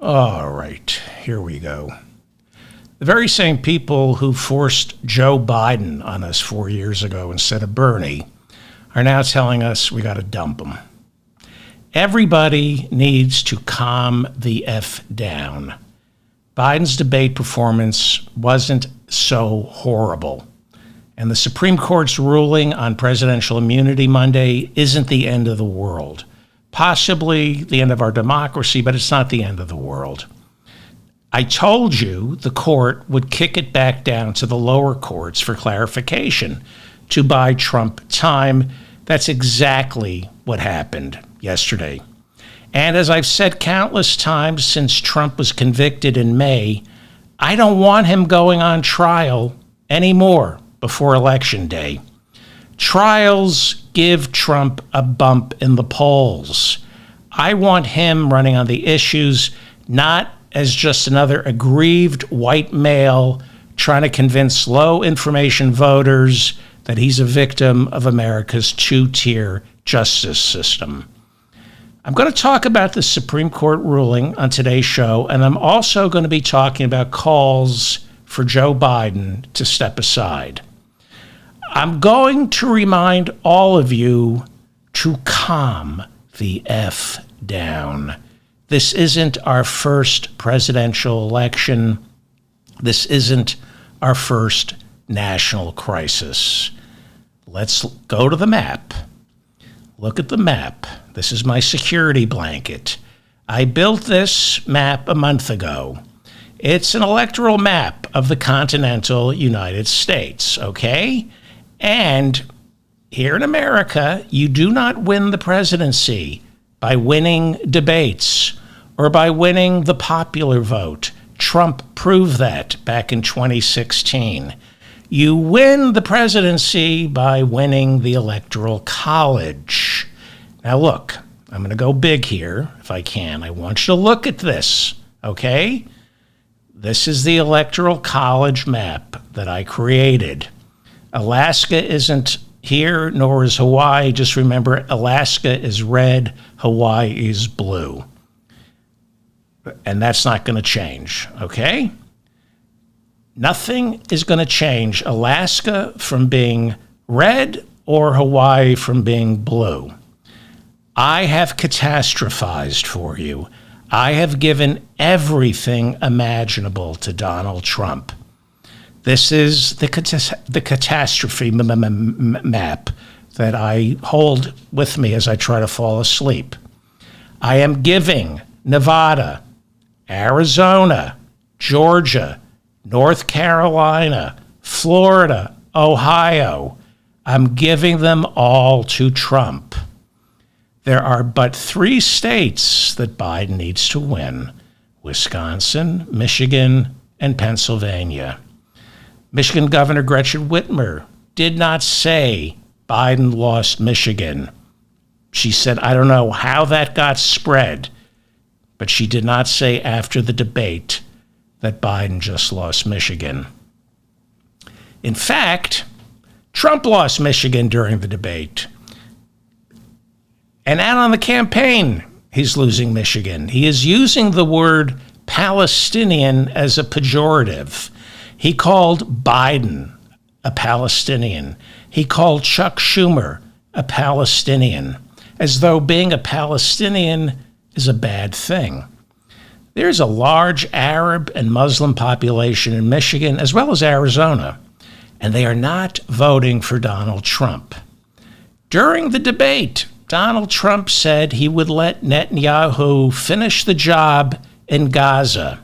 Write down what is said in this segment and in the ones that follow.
All right, here we go. The very same people who forced Joe Biden on us 4 years ago instead of Bernie are now telling us we got to dump him. Everybody needs to calm the F down. Biden's debate performance wasn't so horrible. And the Supreme Court's ruling on presidential immunity Monday isn't the end of the world. Possibly the end of our democracy, but it's not the end of the world. I told you the court would kick it back down to the lower courts for clarification to buy Trump time. That's exactly what happened yesterday. And as I've said countless times since Trump was convicted in May, I don't want him going on trial anymore before Election Day. Trials give Trump a bump in the polls. I want him running on the issues, not as just another aggrieved white male trying to convince low information voters that he's a victim of America's two-tier justice system. I'm going to talk about the Supreme Court ruling on today's show, and I'm also going to be talking about calls for Joe Biden to step aside. I'm going to remind all of you to calm the F down. This isn't our first presidential election. This isn't our first national crisis. Let's go to the map. Look at the map. This is my security blanket. I built this map a month ago. It's an electoral map of the continental United States, okay? And here in America, you do not win the presidency by winning debates or by winning the popular vote. Trump proved that back in 2016. You win the presidency by winning the Electoral College. Now look, I'm going to go big here if I can. I want you to look at this, okay? This is the Electoral College map that I created. Alaska isn't here, nor is Hawaii. Just remember, Alaska is red, Hawaii is blue. And that's not going to change, okay? Nothing is going to change Alaska from being red or Hawaii from being blue. I have catastrophized for you. I have given everything imaginable to Donald Trump. This is the catastrophe map that I hold with me as I try to fall asleep. I am giving Nevada, Arizona, Georgia, North Carolina, Florida, Ohio. I'm giving them all to Trump. There are but 3 states that Biden needs to win: Wisconsin, Michigan, and Pennsylvania. Michigan Governor Gretchen Whitmer did not say Biden lost Michigan. She said, I don't know how that got spread, but she did not say after the debate that Biden just lost Michigan. In fact, Trump lost Michigan during the debate. And out on the campaign, he's losing Michigan. He is using the word Palestinian as a pejorative. He called Biden a Palestinian. He called Chuck Schumer a Palestinian, as though being a Palestinian is a bad thing. There's a large Arab and Muslim population in Michigan, as well as Arizona, and they are not voting for Donald Trump. During the debate, Donald Trump said he would let Netanyahu finish the job in Gaza,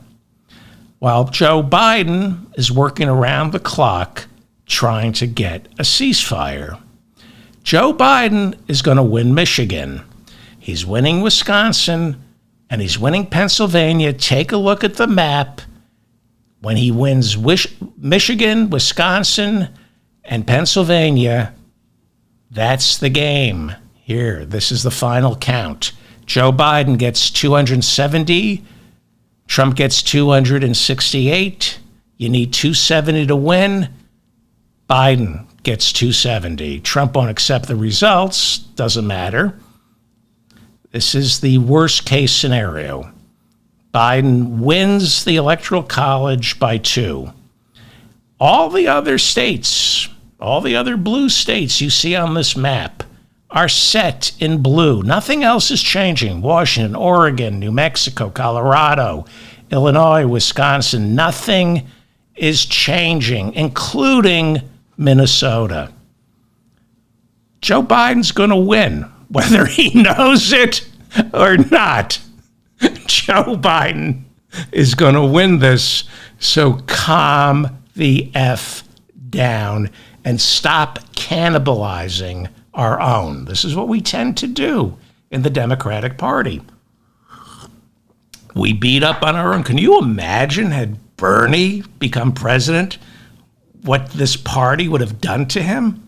while Joe Biden is working around the clock trying to get a ceasefire. Joe Biden is going to win Michigan. He's winning Wisconsin, and he's winning Pennsylvania. Take a look at the map. When he wins Michigan, Wisconsin, and Pennsylvania, that's the game. Here, this is the final count. Joe Biden gets 270. Trump gets 268. You need 270 to win. Biden gets 270. Trump won't accept the results. Doesn't matter. This is the worst case scenario. Biden wins the Electoral College by 2. All the other states, all the other blue states you see on this map are set in blue. Nothing else is changing. Washington, Oregon, New Mexico, Colorado, Illinois, Wisconsin, nothing is changing, including Minnesota. Joe Biden's going to win, whether he knows it or not. Joe Biden is going to win this, so calm the F down and stop cannibalizing our own. This is what we tend to do in the Democratic Party. We beat up on our own. Can you imagine, had Bernie become president, what this party would have done to him?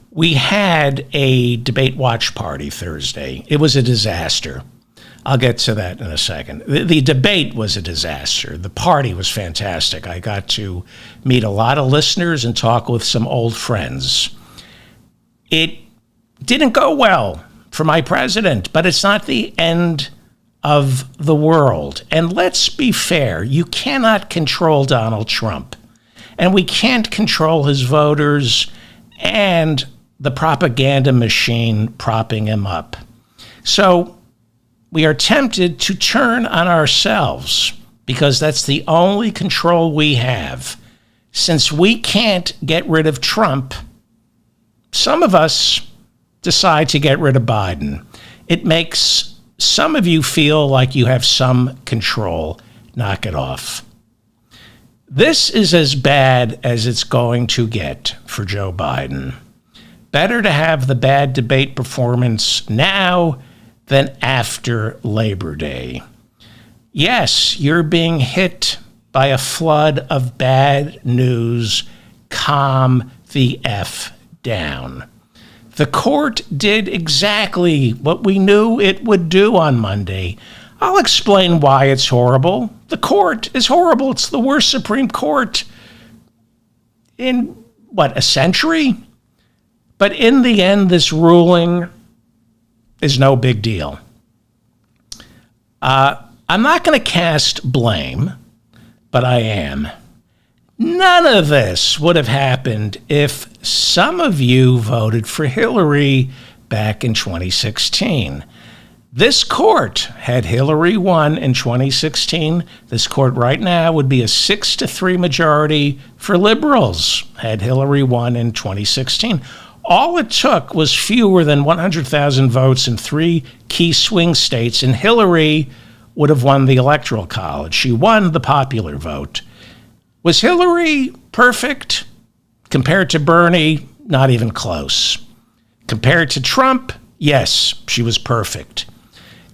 We had a debate watch party Thursday. It was a disaster. I'll get to that in a second. The debate was a disaster. The party was fantastic. I got to meet a lot of listeners and talk with some old friends. It didn't go well for my president, but it's not the end of the world. And let's be fair, you cannot control Donald Trump, and we can't control his voters and the propaganda machine propping him up. So we are tempted to turn on ourselves because that's the only control we have. Since we can't get rid of Trump, some of us decide to get rid of Biden. It makes some of you feel like you have some control. Knock it off. This is as bad as it's going to get for Joe Biden. Better to have the bad debate performance now than after Labor Day. Yes, you're being hit by a flood of bad news. Calm the F down. The court did exactly what we knew it would do on Monday. I'll explain why it's horrible. The court is horrible. It's the worst Supreme Court in, a century? But in the end, this ruling is no big deal. I'm not going to cast blame, but I am. None of this would have happened if some of you voted for Hillary back in 2016. This court, had Hillary won in 2016, this court right now would be a 6-3 majority for liberals, had Hillary won in 2016. All it took was fewer than 100,000 votes in 3 key swing states, and Hillary would have won the Electoral College. She won the popular vote. Was Hillary perfect? Compared to Bernie, not even close. Compared to Trump, yes, she was perfect.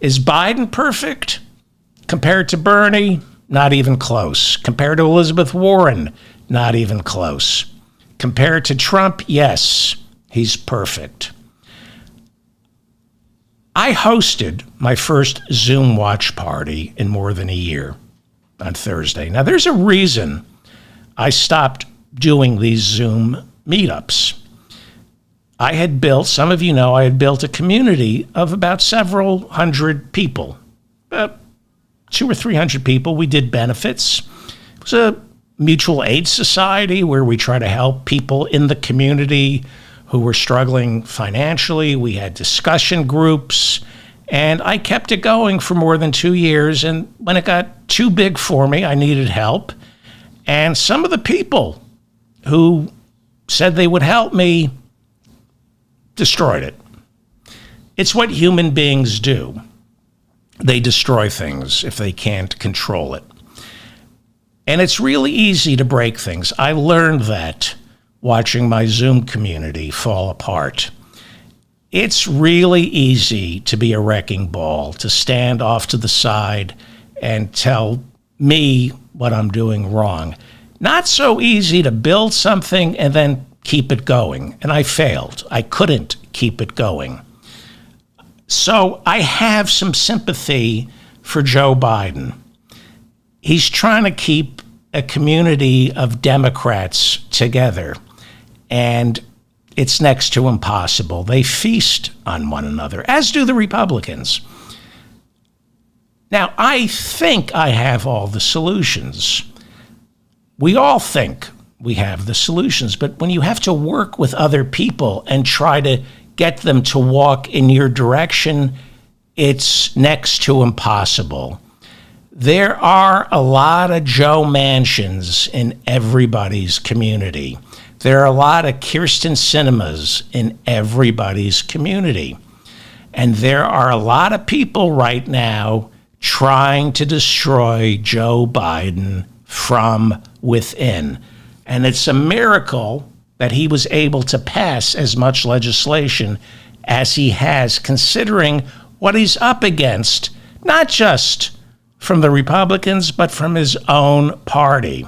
Is Biden perfect? Compared to Bernie, not even close. Compared to Elizabeth Warren, not even close. Compared to Trump, yes, he's perfect. I hosted my first Zoom watch party in more than a year on Thursday. Now, there's a reason I stopped doing these Zoom meetups. I had built, some of you know, I had built a community of about several hundred people, about 200 or 300 people. We did benefits. It was a mutual aid society where we try to help people in the community who were struggling financially. We had discussion groups, and I kept it going for more than 2 years. And when it got too big for me, I needed help. And some of the people who said they would help me destroyed it. It's what human beings do. They destroy things if they can't control it. And it's really easy to break things. I learned that watching my Zoom community fall apart. It's really easy to be a wrecking ball, to stand off to the side and tell me what I'm doing wrong. Not so easy to build something and then keep it going. And I failed. I couldn't keep it going. So I have some sympathy for Joe Biden. He's trying to keep a community of Democrats together, and it's next to impossible. 'They feast on one another, as do the Republicans. Now, I think I have all the solutions. We all think we have the solutions, but when you have to work with other people and try to get them to walk in your direction, it's next to impossible. There are a lot of Joe Manchins in everybody's community. There are a lot of Kirsten Sinemas in everybody's community. And there are a lot of people right now trying to destroy Joe Biden from within. And it's a miracle that he was able to pass as much legislation as he has, considering what he's up against, not just from the Republicans, but from his own party.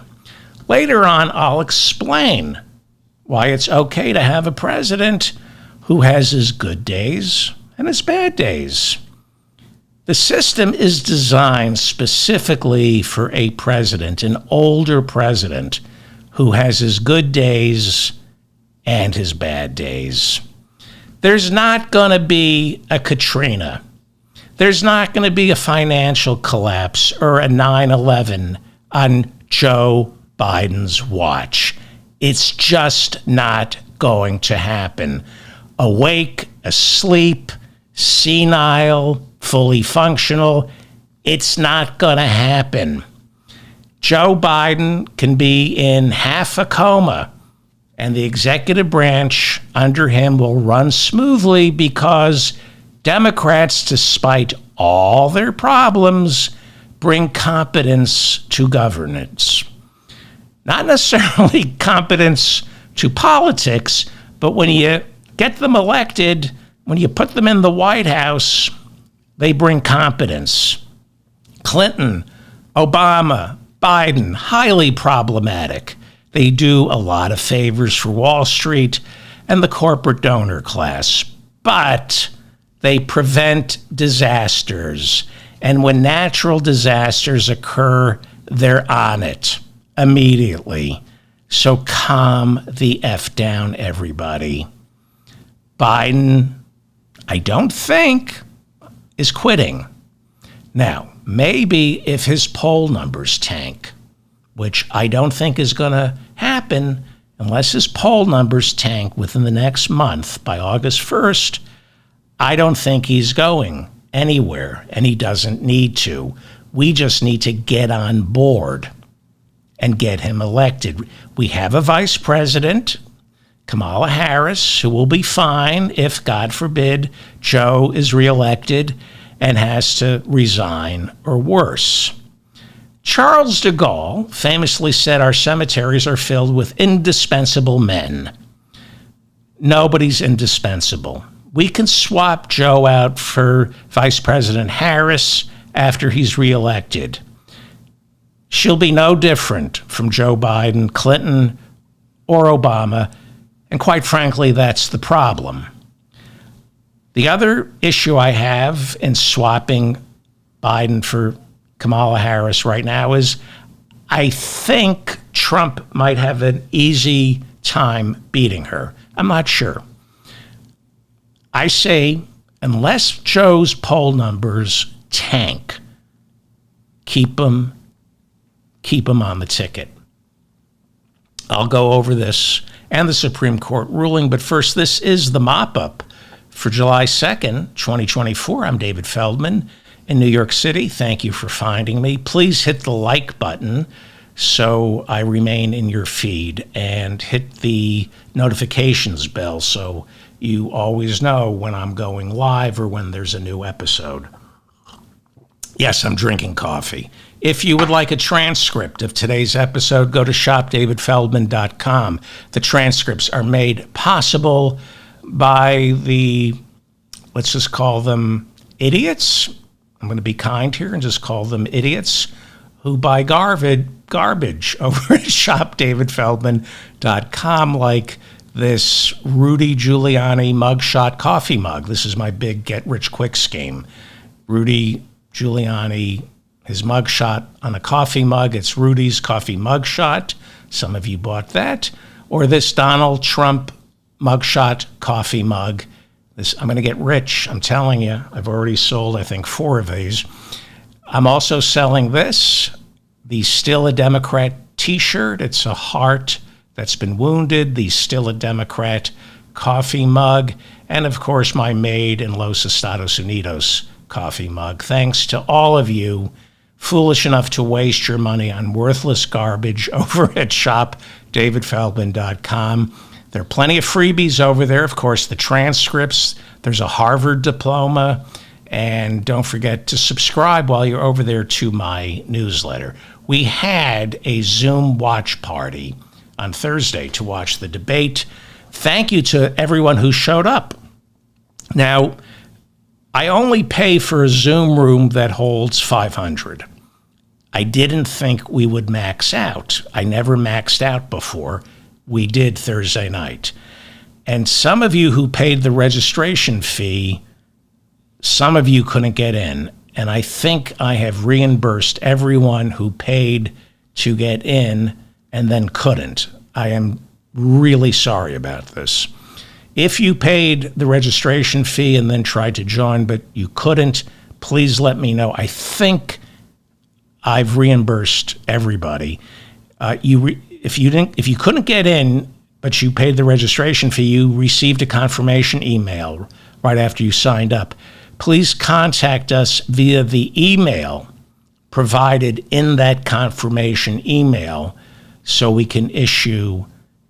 Later on, I'll explain why it's okay to have a president who has his good days and his bad days. The system is designed specifically for a president, an older president, who has his good days and his bad days. There's not going to be a Katrina. There's not going to be a financial collapse or a 9/11 on Joe Biden's watch. It's just not going to happen. Awake, asleep, senile, fully functional, it's not going to happen. Joe Biden can be in half a coma, and the executive branch under him will run smoothly because Democrats, despite all their problems, bring competence to governance. Not necessarily competence to politics, but when you get them elected, when you put them in the White House, they bring competence. Clinton, Obama, Biden, highly problematic. They do a lot of favors for Wall Street and the corporate donor class, but they prevent disasters. And when natural disasters occur, they're on it immediately. So calm the F down, everybody. Biden, I don't think, is quitting. Now, maybe if his poll numbers tank, which I don't think is going to happen unless his poll numbers tank within the next month by August 1st, I don't think he's going anywhere, and he doesn't need to. We just need to get on board and get him elected. We have a vice president, Kamala Harris, who will be fine if, God forbid, Joe is reelected and has to resign or worse. Charles de Gaulle famously said our cemeteries are filled with indispensable men. Nobody's indispensable. We can swap Joe out for Vice President Harris after he's reelected. She'll be no different from Joe Biden, Clinton, or Obama, and quite frankly, that's the problem. The other issue I have in swapping Biden for Kamala Harris right now is I think Trump might have an easy time beating her. I'm not sure. I say, unless Joe's poll numbers tank, keep him on the ticket. I'll go over this and the Supreme Court ruling, but first, this is the mop-up for July 2nd, 2024. I'm David Feldman in New York City. Thank you for finding me. Please hit the like button so I remain in your feed, and hit the notifications bell so you always know when I'm going live or when there's a new episode. Yes, I'm drinking coffee. If you would like a transcript of today's episode, go to shopdavidfeldman.com. The transcripts are made possible by the, let's just call them idiots. I'm going to be kind here and just call them idiots who buy garbage over at shopdavidfeldman.com, like this Rudy Giuliani mugshot coffee mug. This is my big get-rich-quick scheme. Rudy Giuliani, his mugshot on a coffee mug. It's Rudy's coffee mugshot. Some of you bought that. Or this Donald Trump mugshot coffee mug. I'm going to get rich, I'm telling you. I've already sold, I think, 4 of these. I'm also selling this, the Still a Democrat t-shirt. It's a heart that's been wounded, the Still a Democrat coffee mug, and of course my Made in Los Estados Unidos coffee mug. Thanks to all of you foolish enough to waste your money on worthless garbage over at shopdavidfeldman.com. There are plenty of freebies over there. Of course, the transcripts. There's a Harvard diploma. And don't forget to subscribe while you're over there to my newsletter. We had a Zoom watch party on Thursday to watch the debate. Thank you to everyone who showed up. Now, I only pay for a Zoom room that holds 500. I didn't think we would max out. I never maxed out before. We did Thursday night. And some of you who paid the registration fee, some of you couldn't get in. And I think I have reimbursed everyone who paid to get in and then couldn't. I am really sorry about this. If you paid the registration fee and then tried to join, but you couldn't, please let me know. I think I've reimbursed everybody. If you couldn't get in, but you paid the registration fee, you received a confirmation email right after you signed up. Please contact us via the email provided in that confirmation email so we can issue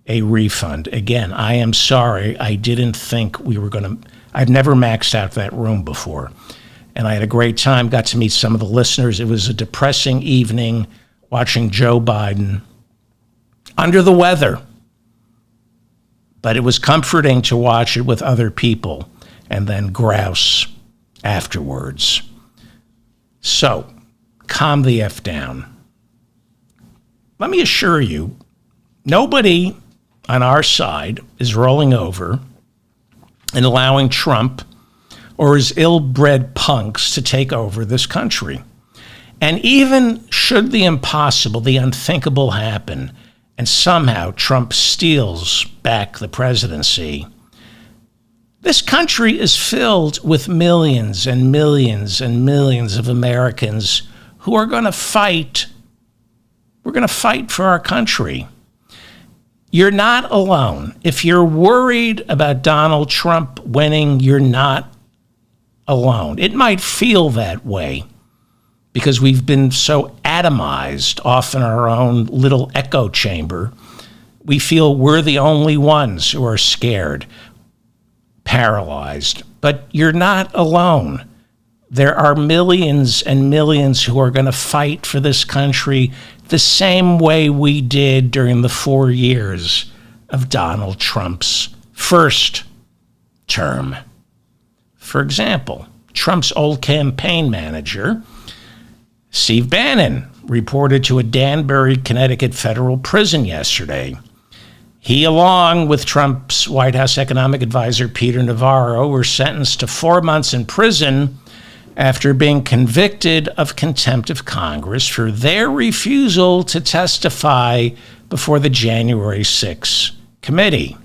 a refund. Again, I am sorry. I didn't think we were going to. I've never maxed out that room before. And I had a great time, got to meet some of the listeners. It was a depressing evening watching Joe Biden under the weather. But it was comforting to watch it with other people and then grouse afterwards. So, calm the F down. Let me assure you, nobody on our side is rolling over and allowing Trump or his ill-bred punks to take over this country. And even should the impossible, the unthinkable happen, and somehow Trump steals back the presidency, this country is filled with millions and millions and millions of Americans who are going to fight. We're going to fight for our country. You're not alone. If you're worried about Donald Trump winning, you're not alone. It might feel that way because we've been so atomized off in our own little echo chamber. We feel we're the only ones who are scared, paralyzed. But you're not alone. There are millions and millions who are going to fight for this country the same way we did during the 4 years of Donald Trump's first term. For example, Trump's old campaign manager, Steve Bannon, reported to a Danbury, Connecticut federal prison yesterday. He, along with Trump's White House economic advisor, Peter Navarro, were sentenced to 4 months in prison after being convicted of contempt of Congress for their refusal to testify before the January 6 committee.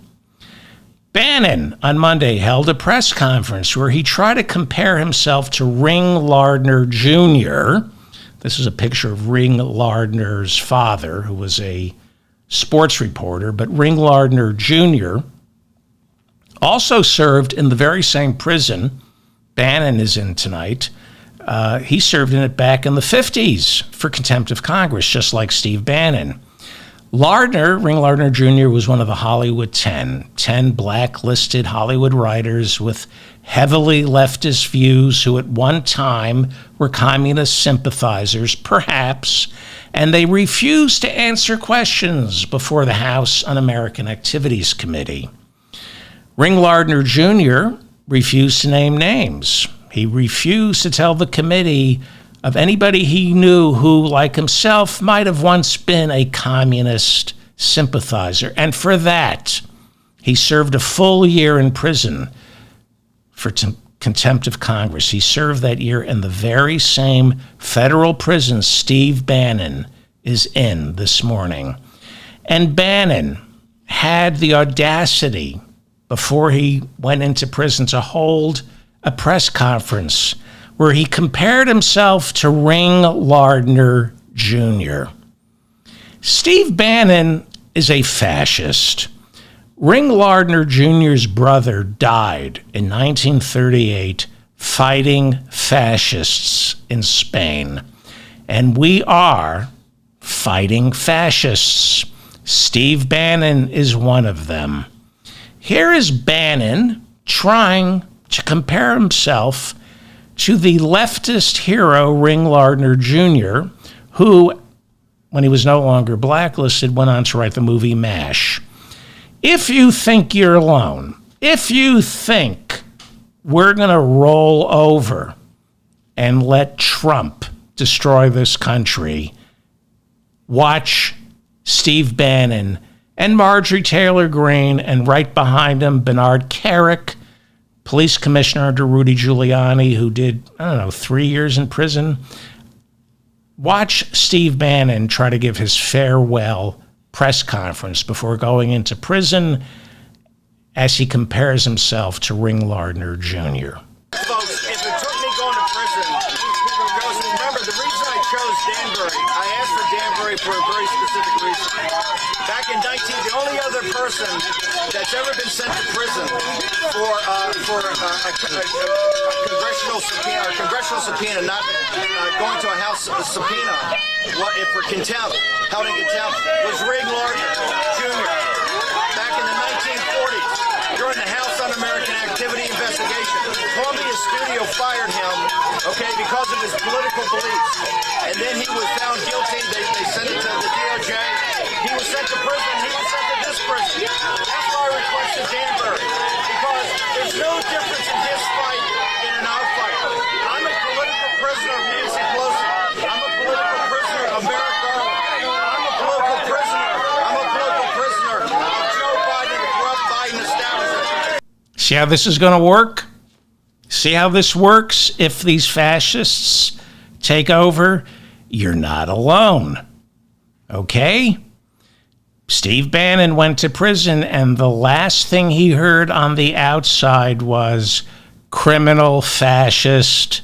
Bannon on Monday held a press conference where he tried to compare himself to Ring Lardner Jr. This is a picture of Ring Lardner's father, who was a sports reporter, but Ring Lardner Jr. also served in the very same prison Bannon is in tonight. He served in it back in the 50s for contempt of Congress, just like Steve Bannon. Ring Lardner Jr. was one of the Hollywood 10 blacklisted Hollywood writers with heavily leftist views who at one time were communist sympathizers, perhaps, and they refused to answer questions before the House Un-American Activities Committee. Ring Lardner Jr. refused to name names. He refused to tell the committee of anybody he knew who, like himself, might have once been a communist sympathizer. And for that, he served a full year in prison for contempt of Congress. He served that year in the very same federal prison Steve Bannon is in this morning. And Bannon had the audacity, before he went into prison, to hold a press conference where he compared himself to Ring Lardner Jr. Steve Bannon is a fascist. Ring Lardner Jr.'s brother died in 1938 fighting fascists in Spain. And we are fighting fascists. Steve Bannon is one of them. Here is Bannon trying to compare himself to the leftist hero Ring Lardner Jr., who, when he was no longer blacklisted, went on to write the movie MASH. If you think you're alone, if you think we're going to roll over and let Trump destroy this country, watch Steve Bannon and Marjorie Taylor Greene, and right behind him, Bernard Kerik, police commissioner under Rudy Giuliani, who did, 3 years in prison. Watch Steve Bannon try to give his farewell press conference before going into prison as he compares himself to Ring Lardner Jr. Folks, if it took me going to prison, because remember, the reason I chose Danbury, I asked for Danbury for a very specific reason. Back in the only other person that's ever been sent to prison for a congressional subpoena, not going to a house subpoena for contempt, held in contempt, was Ring Lardner Jr. Back in the 1940s, during the House Un-American Activity investigation. Columbia Studio fired him, because of his political beliefs. And then he was found guilty. They sent it to the DOJ. He was sent to prison. He was sent to this prison. That's why I requested Danbury, because there's no difference in his fight and in our fight. I'm a political prisoner of Nancy Pelosi. I'm a political prisoner of Merrick Garland. I'm a political prisoner of Joe Biden, the corrupt Biden establishment. See how this is going to work? See how this works if these fascists take over? You're not alone. Okay? Steve Bannon went to prison, and the last thing he heard on the outside was criminal fascist.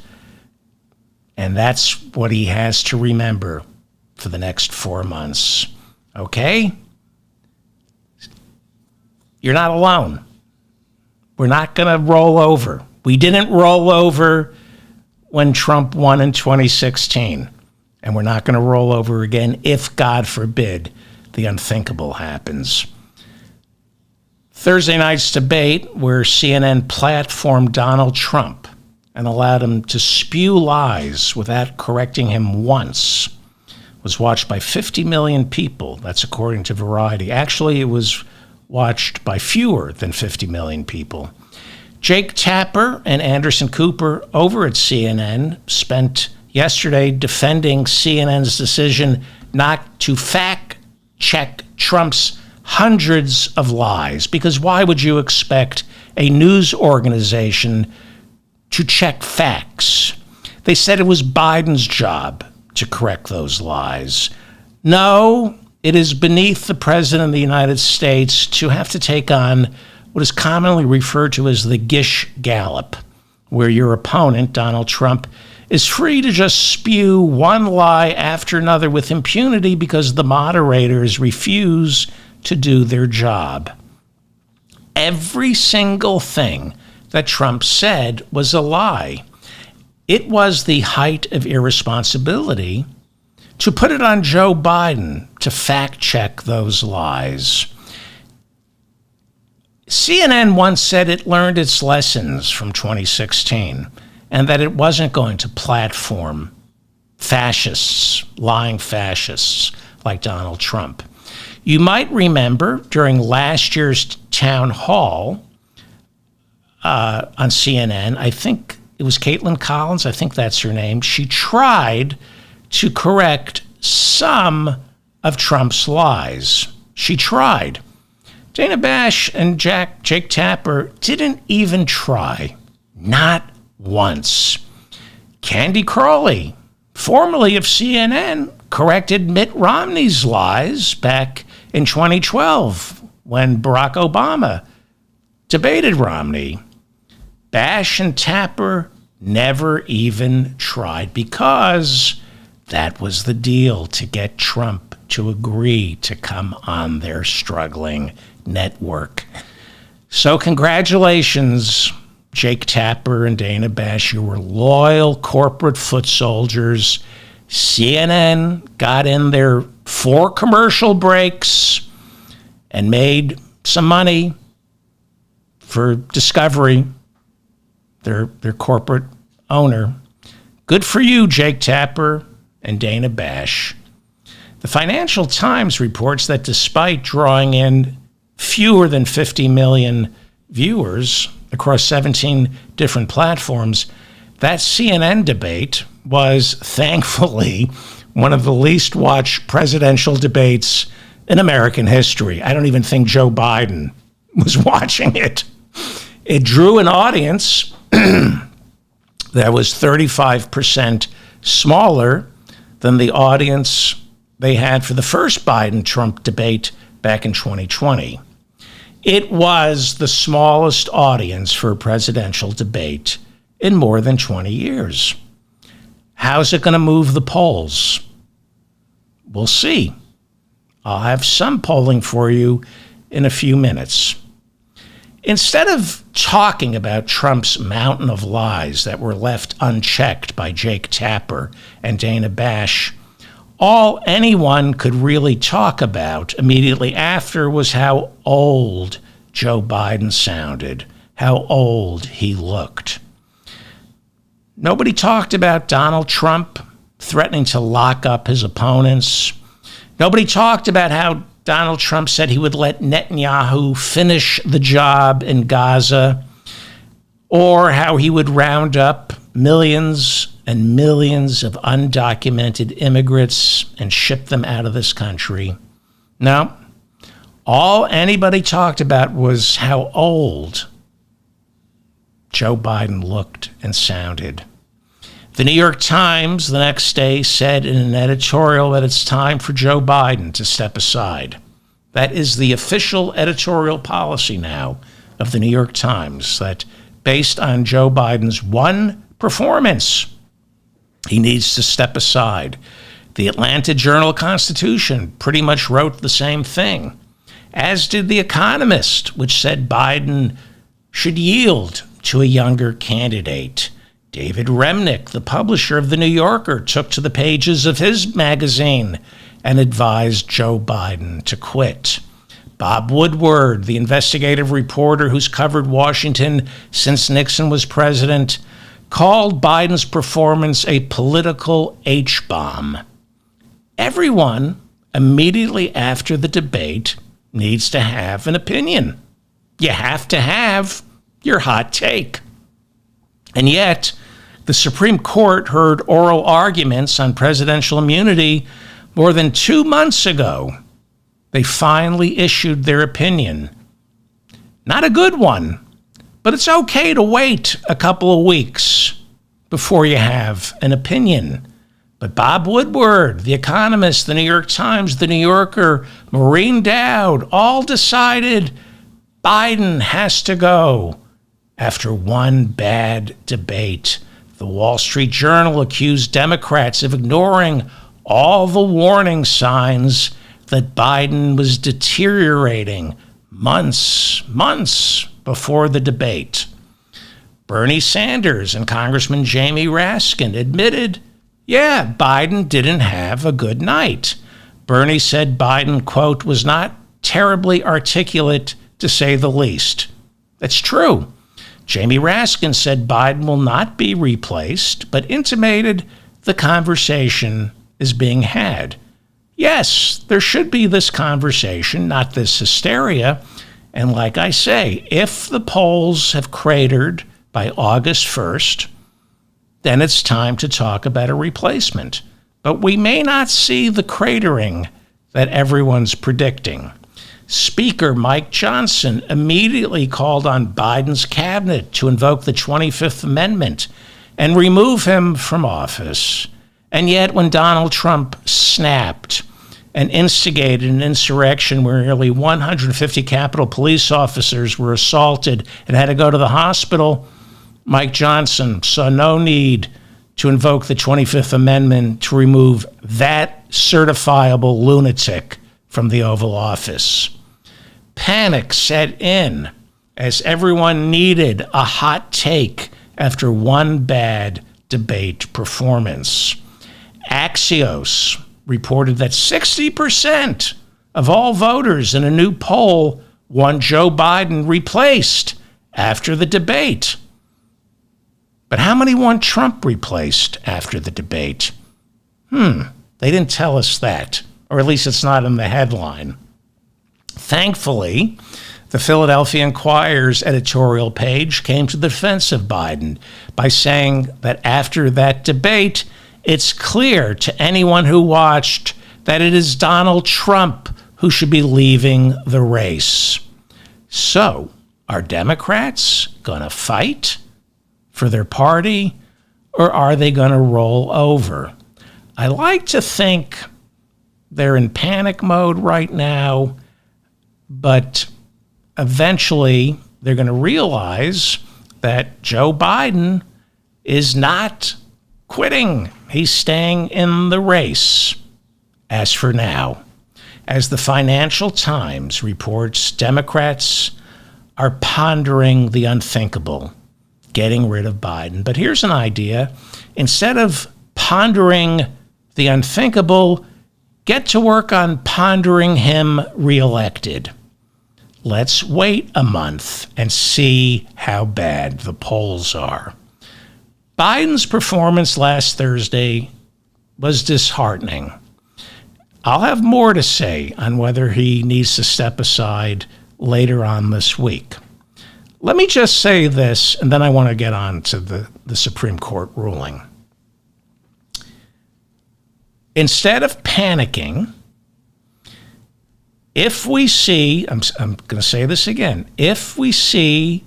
And that's what he has to remember for the next 4 months. Okay? You're not alone. We're not going to roll over. We didn't roll over when Trump won in 2016. And we're not going to roll over again if, God forbid, the unthinkable happens. Thursday night's debate, where CNN platformed Donald Trump and allowed him to spew lies without correcting him once, was watched by 50 million people. That's according to Variety. Actually, it was watched by fewer than 50 million people. Jake Tapper and Anderson Cooper over at CNN spent yesterday defending CNN's decision not to fact-check Trump's hundreds of lies. Because why would you expect a news organization to check facts? They said it was Biden's job to correct those lies. No, it is beneath the President of the United States to have to take on what is commonly referred to as the Gish Gallop, where your opponent, Donald Trump, is free to just spew one lie after another with impunity because the moderators refuse to do their job. Every single thing that Trump said was a lie. It was the height of irresponsibility to put it on Joe Biden to fact-check those lies. CNN once said it learned its lessons from 2016 and that it wasn't going to platform fascists, lying fascists like Donald Trump. You might remember during last year's town hall on CNN, I think it was Caitlin Collins, I think that's her name, she tried to correct some of Trump's lies. She tried. Dana Bash and Jake Tapper didn't even try. Not once. Candy Crowley, formerly of CNN, corrected Mitt Romney's lies back in 2012 when Barack Obama debated Romney. Bash and Tapper never even tried, because that was the deal, to get Trump to agree to come on their struggling network. So congratulations, Jake Tapper and Dana Bash. You were loyal corporate foot soldiers. CNN got in their 4 commercial breaks and made some money for Discovery, their corporate owner. Good for you, Jake Tapper and Dana Bash. The Financial Times reports that despite drawing in fewer than 50 million viewers across 17 different platforms, that CNN debate was thankfully one of the least watched presidential debates in American history. I don't even think Joe Biden was watching it. It drew an audience that was 35% smaller than the audience they had for the first Biden-Trump debate back in 2020. It was the smallest audience for a presidential debate in more than 20 years. How's it going to move the polls? We'll see. I'll have some polling for you in a few minutes. Instead of talking about Trump's mountain of lies that were left unchecked by Jake Tapper and Dana Bash, all anyone could really talk about immediately after was how old Joe Biden sounded, how old he looked. Nobody talked about Donald Trump threatening to lock up his opponents. Nobody talked about how Donald Trump said he would let Netanyahu finish the job in Gaza, or how he would round up millions and millions of undocumented immigrants and ship them out of this country. No, all anybody talked about was how old Joe Biden looked and sounded. The New York Times the next day said in an editorial that it's time for Joe Biden to step aside. That is the official editorial policy now of the New York Times, that based on Joe Biden's one performance, he needs to step aside. The Atlanta Journal-Constitution pretty much wrote the same thing, as did The Economist, which said Biden should yield to a younger candidate. David Remnick, the publisher of The New Yorker, took to the pages of his magazine and advised Joe Biden to quit. Bob Woodward, the investigative reporter who's covered Washington since Nixon was president, called Biden's performance a political H-bomb. Everyone, immediately after the debate, needs to have an opinion. You have to have your hot take. And yet, the Supreme Court heard oral arguments on presidential immunity more than 2 months ago. They finally issued their opinion. Not a good one, but it's okay to wait a couple of weeks before you have an opinion. But Bob Woodward, The Economist, The New York Times, The New Yorker, Maureen Dowd all decided Biden has to go after one bad debate. The Wall Street Journal accused Democrats of ignoring all the warning signs that Biden was deteriorating months before the debate. Bernie Sanders and Congressman Jamie Raskin admitted, yeah, Biden didn't have a good night. Bernie said Biden, quote, was not terribly articulate, to say the least. That's true. Jamie Raskin said Biden will not be replaced, but intimated the conversation is being had. Yes, there should be this conversation, not this hysteria. And like I say, if the polls have cratered by August 1st, then it's time to talk about a replacement. But we may not see the cratering that everyone's predicting. Speaker Mike Johnson immediately called on Biden's cabinet to invoke the 25th Amendment and remove him from office. And yet when Donald Trump snapped and instigated an insurrection where nearly 150 Capitol police officers were assaulted and had to go to the hospital, Mike Johnson saw no need to invoke the 25th Amendment to remove that certifiable lunatic from the Oval Office. Panic set in as everyone needed a hot take after one bad debate performance. Axios reported that 60% of all voters in a new poll want Joe Biden replaced after the debate. But how many want Trump replaced after the debate? They didn't tell us that, or at least it's not in the headline. Thankfully, the Philadelphia Inquirer's editorial page came to the defense of Biden by saying that after that debate, it's clear to anyone who watched that it is Donald Trump who should be leaving the race. So, are Democrats going to fight for their party, or are they going to roll over? I like to think they're in panic mode right now, but eventually they're going to realize that Joe Biden is not quitting. He's staying in the race. As for now, as the Financial Times reports, Democrats are pondering the unthinkable, getting rid of Biden. But here's an idea. Instead of pondering the unthinkable, get to work on pondering him reelected. Let's wait a month and see how bad the polls are. Biden's performance last Thursday was disheartening. I'll have more to say on whether he needs to step aside later on this week. Let me just say this, and then I want to get on to the Supreme Court ruling. Instead of panicking, if we see, I'm going to say this again, if we see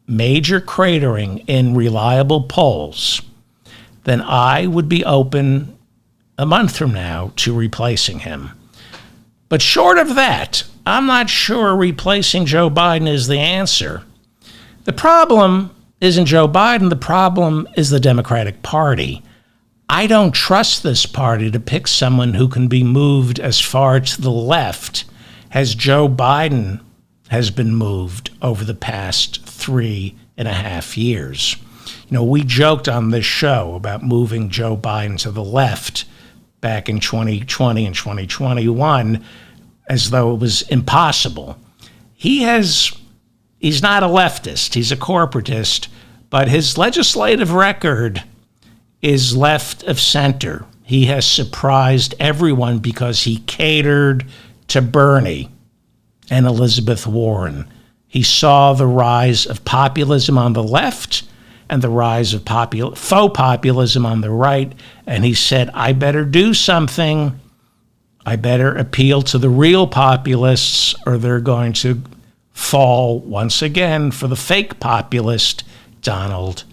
major cratering in reliable polls, then I would be open a month from now to replacing him. But short of that, I'm not sure replacing Joe Biden is the answer. The problem isn't Joe Biden. The problem is the Democratic Party. I don't trust this party to pick someone who can be moved as far to the left as Joe Biden has been moved over the past 3.5 years. You know, we joked on this show about moving Joe Biden to the left back in 2020 and 2021 as though it was impossible. He's not a leftist, he's a corporatist, but his legislative record is left of center. He has surprised everyone because he catered to Bernie and Elizabeth Warren. He saw the rise of populism on the left and the rise of faux populism on the right, and he said, I better do something. I better appeal to the real populists, or they're going to fall once again for the fake populist, Donald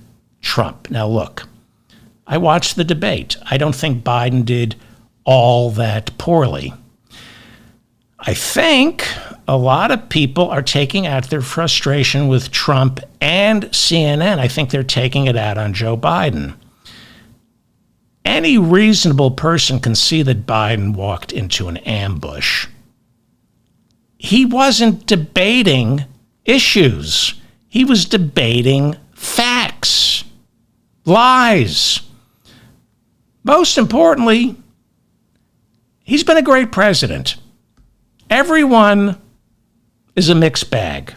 Trump. Now, look, I watched the debate. I don't think Biden did all that poorly. I think a lot of people are taking out their frustration with Trump and CNN. I think they're taking it out on Joe Biden. Any reasonable person can see that Biden walked into an ambush. He wasn't debating issues. He was debating facts, lies. Most importantly, he's been a great president. Everyone is a mixed bag,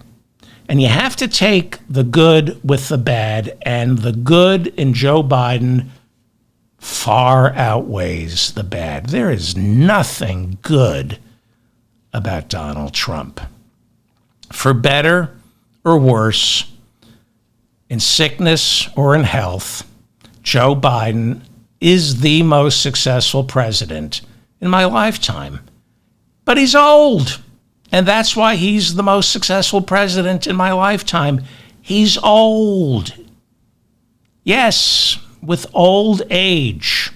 and you have to take the good with the bad, and the good in Joe Biden far outweighs the bad. There is nothing good about Donald Trump. For better or worse, in sickness or in health, Joe Biden is the most successful president in my lifetime. But he's old, and that's why he's the most successful president in my lifetime. He's old. Yes, with old age.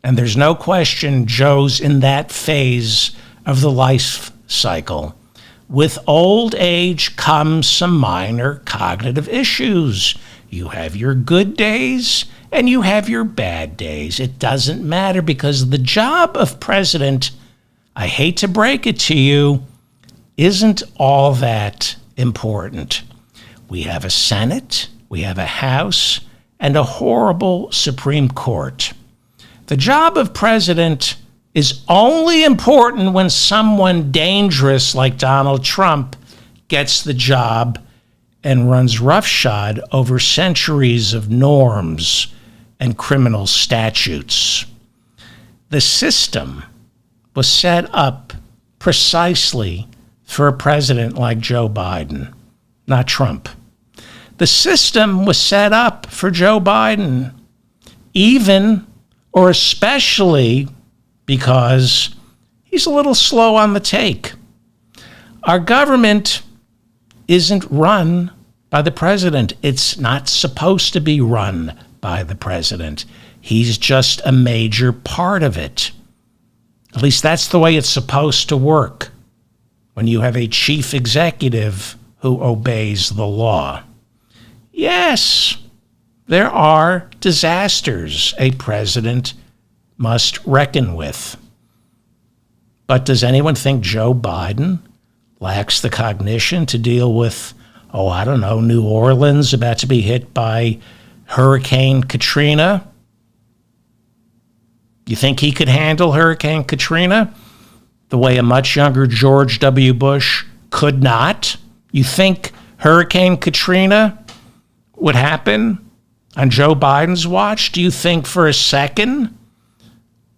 And there's no question Joe's in that phase of the life cycle. With old age comes some minor cognitive issues. You have your good days and you have your bad days. It doesn't matter because the job of president, I hate to break it to you, isn't all that important. We have a Senate, we have a House, and a horrible Supreme Court. The job of president is only important when someone dangerous like Donald Trump gets the job and runs roughshod over centuries of norms and criminal statutes. The system was set up precisely for a president like Joe Biden, not Trump. The system was set up for Joe Biden, even or especially because he's a little slow on the take. Our government isn't run by the president. It's not supposed to be run by the president. He's just a major part of it. At least that's the way it's supposed to work when you have a chief executive who obeys the law. Yes, there are disasters a president must reckon with. But does anyone think Joe Biden lacks the cognition to deal with, New Orleans about to be hit by Hurricane Katrina? You think he could handle Hurricane Katrina the way a much younger George W. Bush could not? You think Hurricane Katrina would happen on Joe Biden's watch? Do you think for a second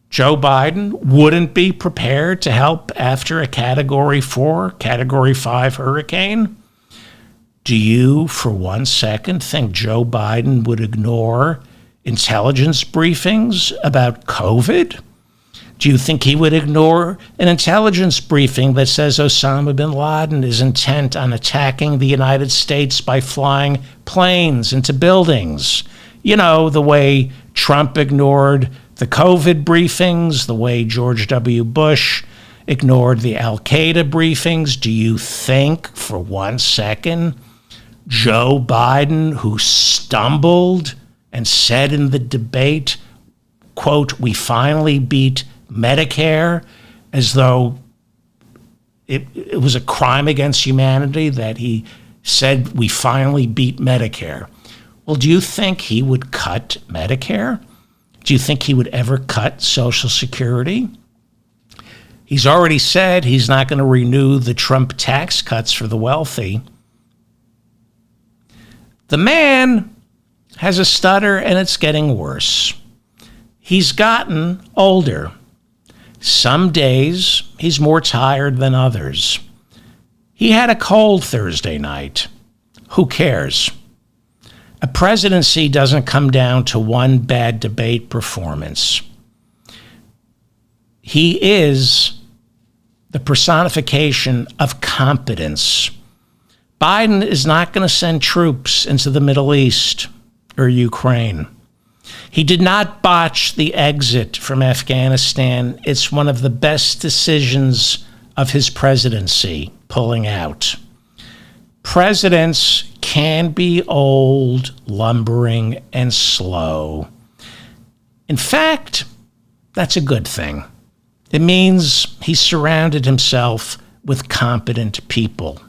Joe Biden wouldn't be prepared to help after a Category 4, Category 5 hurricane? Do you, for 1 second, think Joe Biden would ignore intelligence briefings about COVID? Do you think he would ignore an intelligence briefing that says Osama bin Laden is intent on attacking the United States by flying planes into buildings? You know, the way Trump ignored the COVID briefings, the way George W. Bush ignored the Al-Qaeda briefings. Do you think for 1 second Joe Biden, who stumbled and said in the debate, quote, "We finally beat Medicare," as though it was a crime against humanity that he said, "We finally beat Medicare"? Well, do you think he would cut Medicare? Do you think he would ever cut Social Security? He's already said he's not going to renew the Trump tax cuts for the wealthy. The man has a stutter, and it's getting worse. He's gotten older. Some days he's more tired than others. He had a cold Thursday night. Who cares? A presidency doesn't come down to one bad debate performance. He is the personification of competence. Biden is not going to send troops into the Middle East or Ukraine. He did not botch the exit from Afghanistan. It's one of the best decisions of his presidency, pulling out. Presidents can be old, lumbering, and slow. In fact, that's a good thing. It means he surrounded himself with competent people.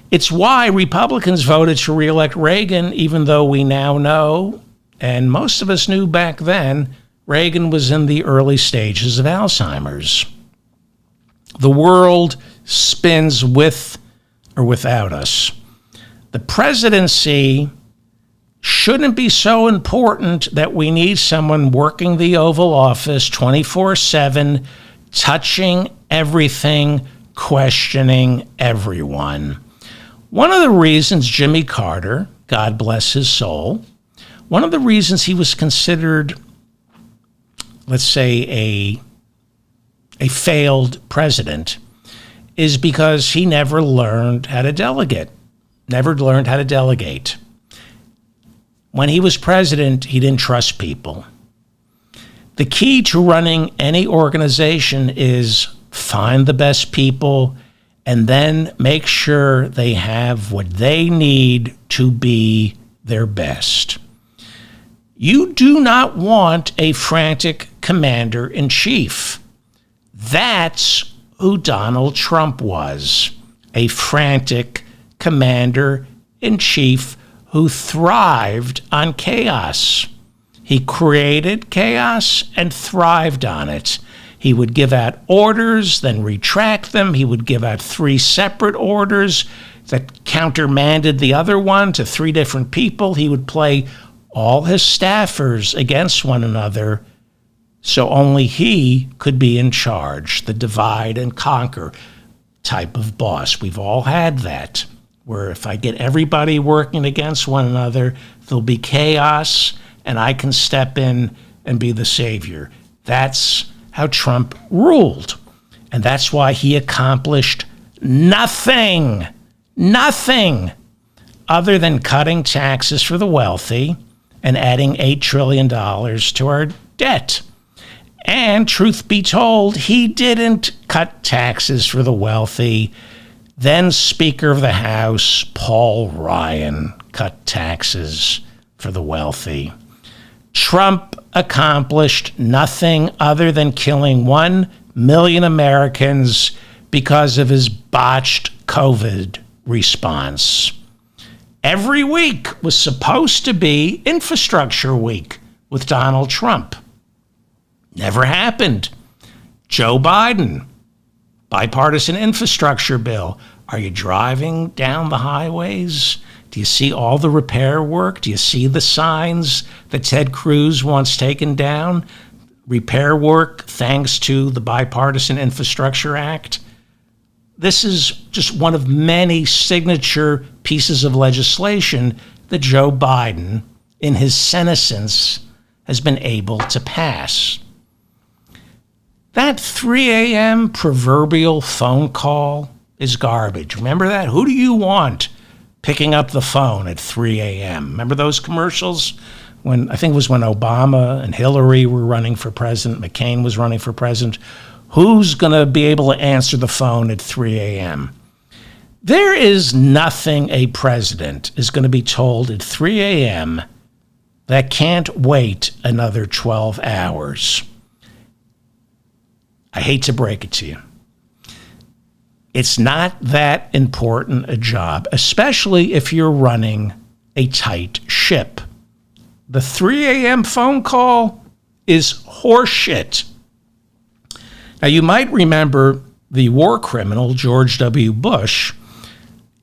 It's why Republicans voted to reelect Reagan, even though we now know, and most of us knew back then, Reagan was in the early stages of Alzheimer's. The world spins with or without us. The presidency shouldn't be so important that we need someone working the Oval Office 24/7, touching everything, questioning everyone. One of the reasons Jimmy Carter, God bless his soul, one of the reasons he was considered, let's say, a failed president is because he never learned how to delegate. When he was president, he didn't trust people. The key to running any organization is find the best people and then make sure they have what they need to be their best. You do not want a frantic commander-in-chief. That's who Donald Trump was, a frantic commander-in-chief who thrived on chaos. He created chaos and thrived on it. He would give out orders, then retract them. He would give out 3 separate orders that countermanded the other one to 3 different people. He would play all his staffers against one another so only he could be in charge, the divide and conquer type of boss. We've all had that, where if I get everybody working against one another, there'll be chaos and I can step in and be the savior. That's how Trump ruled. And that's why he accomplished nothing other than cutting taxes for the wealthy and adding $8 trillion to our debt. And truth be told, he didn't cut taxes for the wealthy. Then Speaker of the House, Paul Ryan, cut taxes for the wealthy. Trump accomplished nothing other than killing 1 million Americans because of his botched COVID response. Every week was supposed to be Infrastructure Week with Donald Trump. Never happened. Joe Biden, bipartisan infrastructure bill. Are you driving down the highways? Do you see all the repair work? Do you see the signs that Ted Cruz wants taken down? Repair work thanks to the Bipartisan Infrastructure Act. This is just one of many signature pieces of legislation that Joe Biden, in his senescence, has been able to pass. That 3 a.m. proverbial phone call is garbage. Remember that? Who do you want picking up the phone at 3 a.m.? Remember those commercials? I think it was when Obama and Hillary were running for president, McCain was running for president. Who's going to be able to answer the phone at 3 a.m.? There is nothing a president is going to be told at 3 a.m. that can't wait another 12 hours. I hate to break it to you. It's not that important a job, especially if you're running a tight ship. The 3 a.m. phone call is horseshit. Now, you might remember the war criminal George W. Bush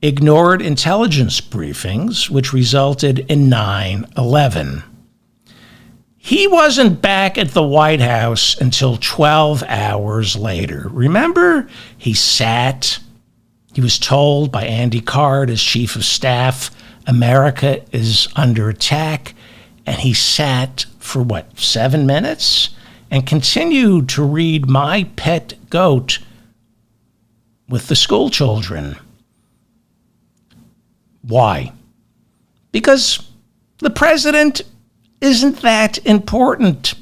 ignored intelligence briefings, which resulted in 9/11. He wasn't back at the White House until 12 hours later. Remember, he was told by Andy Card as chief of staff, America is under attack, and he sat for 7 minutes? And continued to read My Pet Goat with the school children. Why? Because the president isn't that important.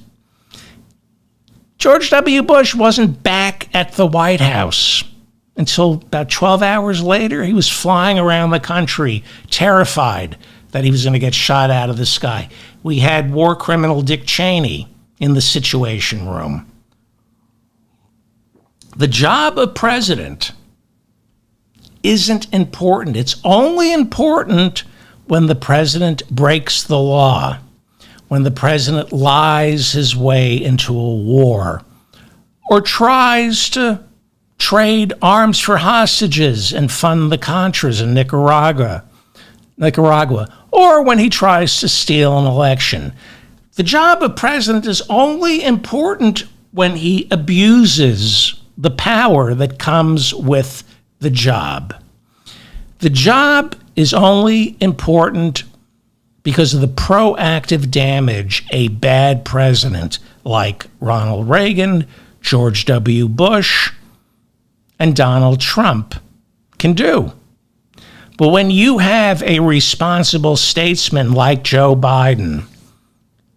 George W. Bush wasn't back at the White House until about 12 hours later. He was flying around the country, terrified that he was going to get shot out of the sky. We had war criminal Dick Cheney in the Situation Room. The job of president isn't important. It's only important when the president breaks the law, when the president lies his way into a war, or tries to trade arms for hostages and fund the Contras in Nicaragua, or when he tries to steal an election. The job of president is only important when he abuses the power that comes with the job. The job is only important because of the proactive damage a bad president like Ronald Reagan, George W. Bush, and Donald Trump can do. But when you have a responsible statesman like Joe Biden,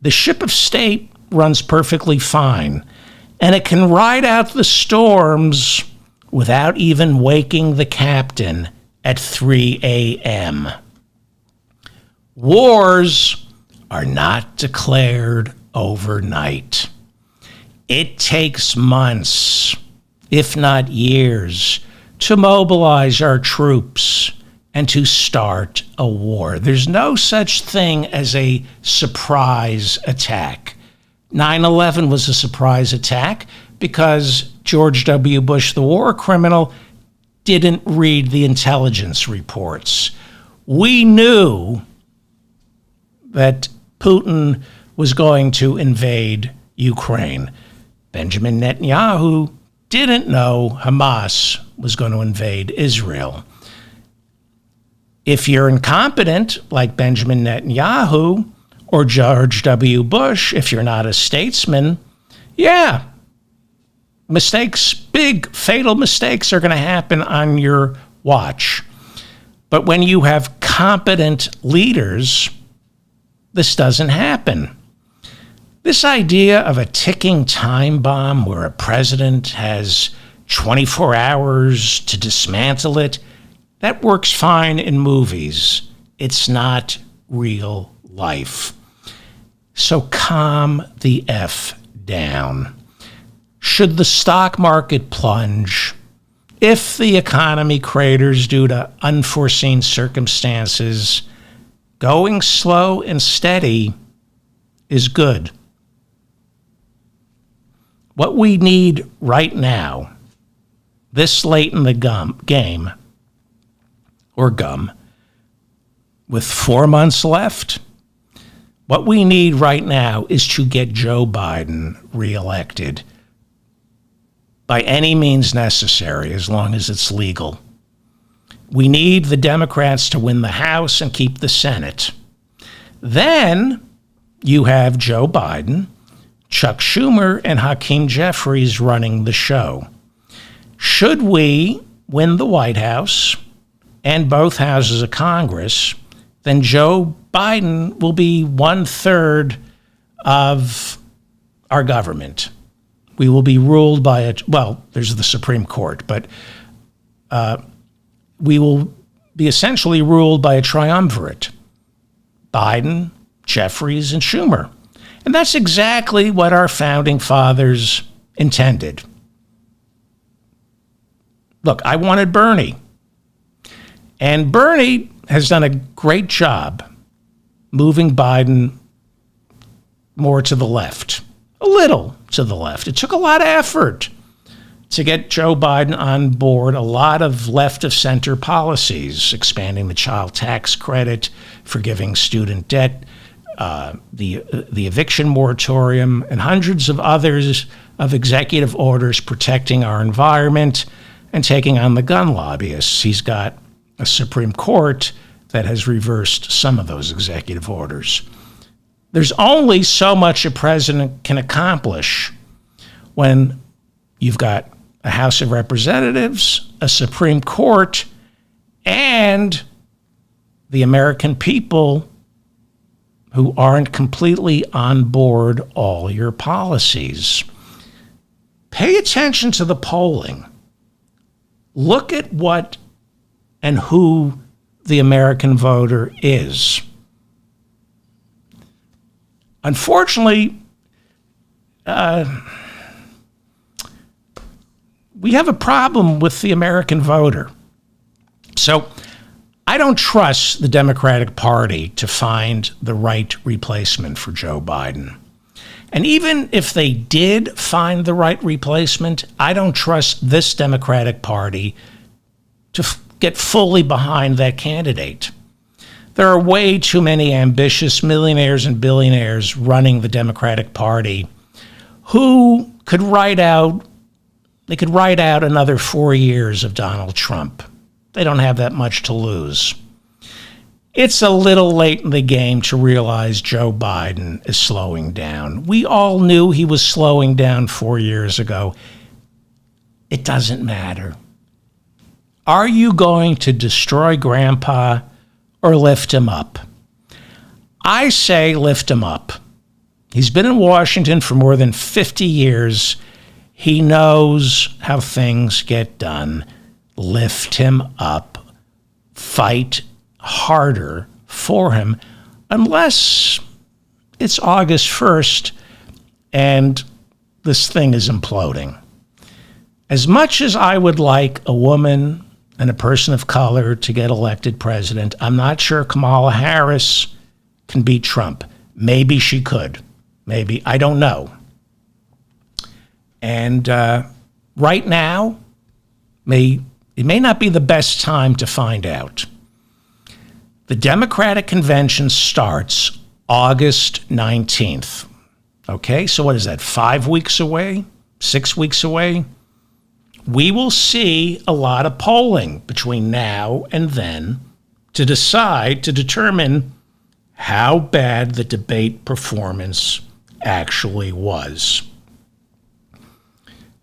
the ship of state runs perfectly fine, and it can ride out the storms without even waking the captain at 3 a.m. Wars are not declared overnight. It takes months, if not years, to mobilize our troops and to start a war. There's no such thing as a surprise attack. 9/11 was a surprise attack because George W. Bush, the war criminal, didn't read the intelligence reports. We knew that Putin was going to invade Ukraine. Benjamin Netanyahu didn't know Hamas was going to invade Israel. If you're incompetent, like Benjamin Netanyahu or George W. Bush, if you're not a statesman, yeah, mistakes, big fatal mistakes are going to happen on your watch. But when you have competent leaders, this doesn't happen. This idea of a ticking time bomb where a president has 24 hours to dismantle it, that works fine in movies. It's not real life. So calm the F down. Should the stock market plunge, if the economy craters due to unforeseen circumstances, going slow and steady is good. What we need right now, this late in the game, with 4 months left, what we need right now is to get Joe Biden reelected by any means necessary, as long as it's legal. We need the Democrats to win the House and keep the Senate. Then you have Joe Biden, Chuck Schumer, and Hakeem Jeffries running the show. Should we win the White House and both houses of Congress, then Joe Biden will be 1/3 of our government. We will be ruled by there's the Supreme Court, but we will be essentially ruled by a triumvirate: Biden, Jeffries, and Schumer. And that's exactly what our founding fathers intended. Look, I wanted Bernie. And Bernie has done a great job moving Biden more to the left, a little to the left. It took a lot of effort to get Joe Biden on board a lot of left-of-center policies, expanding the child tax credit, forgiving student debt, the eviction moratorium, and hundreds of others of executive orders protecting our environment and taking on the gun lobbyists. He's got a Supreme Court that has reversed some of those executive orders. There's only so much a president can accomplish when you've got a House of Representatives, a Supreme Court, and the American people who aren't completely on board all your policies. Pay attention to the polling. Look at what and who the American voter is. Unfortunately, we have a problem with the American voter. So I don't trust the Democratic Party to find the right replacement for Joe Biden. And even if they did find the right replacement, I don't trust this Democratic Party to get fully behind that candidate. There are way too many ambitious millionaires and billionaires running the Democratic Party who could write out another 4 years of Donald Trump. They don't have that much to lose. It's a little late in the game to realize Joe Biden is slowing down. We all knew he was slowing down 4 years ago. It doesn't matter. Are you going to destroy Grandpa or lift him up? I say lift him up. He's been in Washington for more than 50 years. He knows how things get done. Lift him up. Fight harder for him. unless it's August 1st and this thing is imploding. As much as I would like a woman and a person of color to get elected president, I'm not sure Kamala Harris can beat Trump. Maybe she could. Maybe. I don't know. And right now, it may not be the best time to find out. The Democratic Convention starts August 19th. Okay, so what is that, 5 weeks away? 6 weeks away? We will see a lot of polling between now and then to determine how bad the debate performance actually was.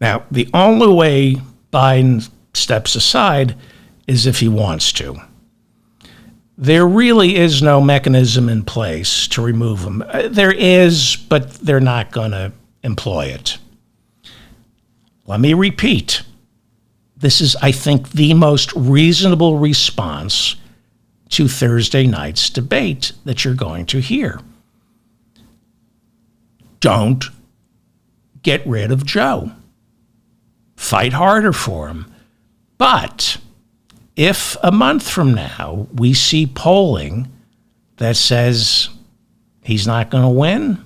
Now, the only way Biden steps aside is if he wants to. There really is no mechanism in place to remove him. There is, but they're not going to employ it. Let me repeat. This is, I think, the most reasonable response to Thursday night's debate that you're going to hear. Don't get rid of Joe. Fight harder for him. But if a month from now we see polling that says he's not going to win,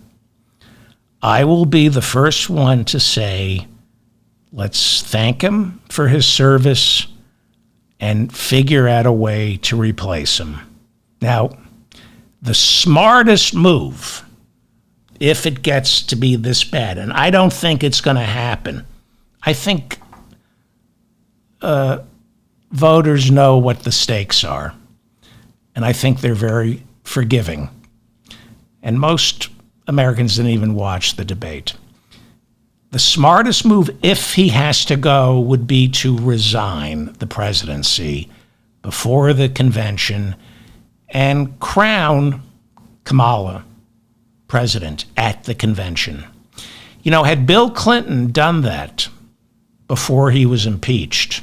I will be the first one to say, let's thank him for his service and figure out a way to replace him. Now, the smartest move, if it gets to be this bad, and I don't think it's going to happen, I think voters know what the stakes are, and I think they're very forgiving. And most Americans didn't even watch the debate. The smartest move, if he has to go, would be to resign the presidency before the convention and crown Kamala president at the convention. You know, had Bill Clinton done that before he was impeached,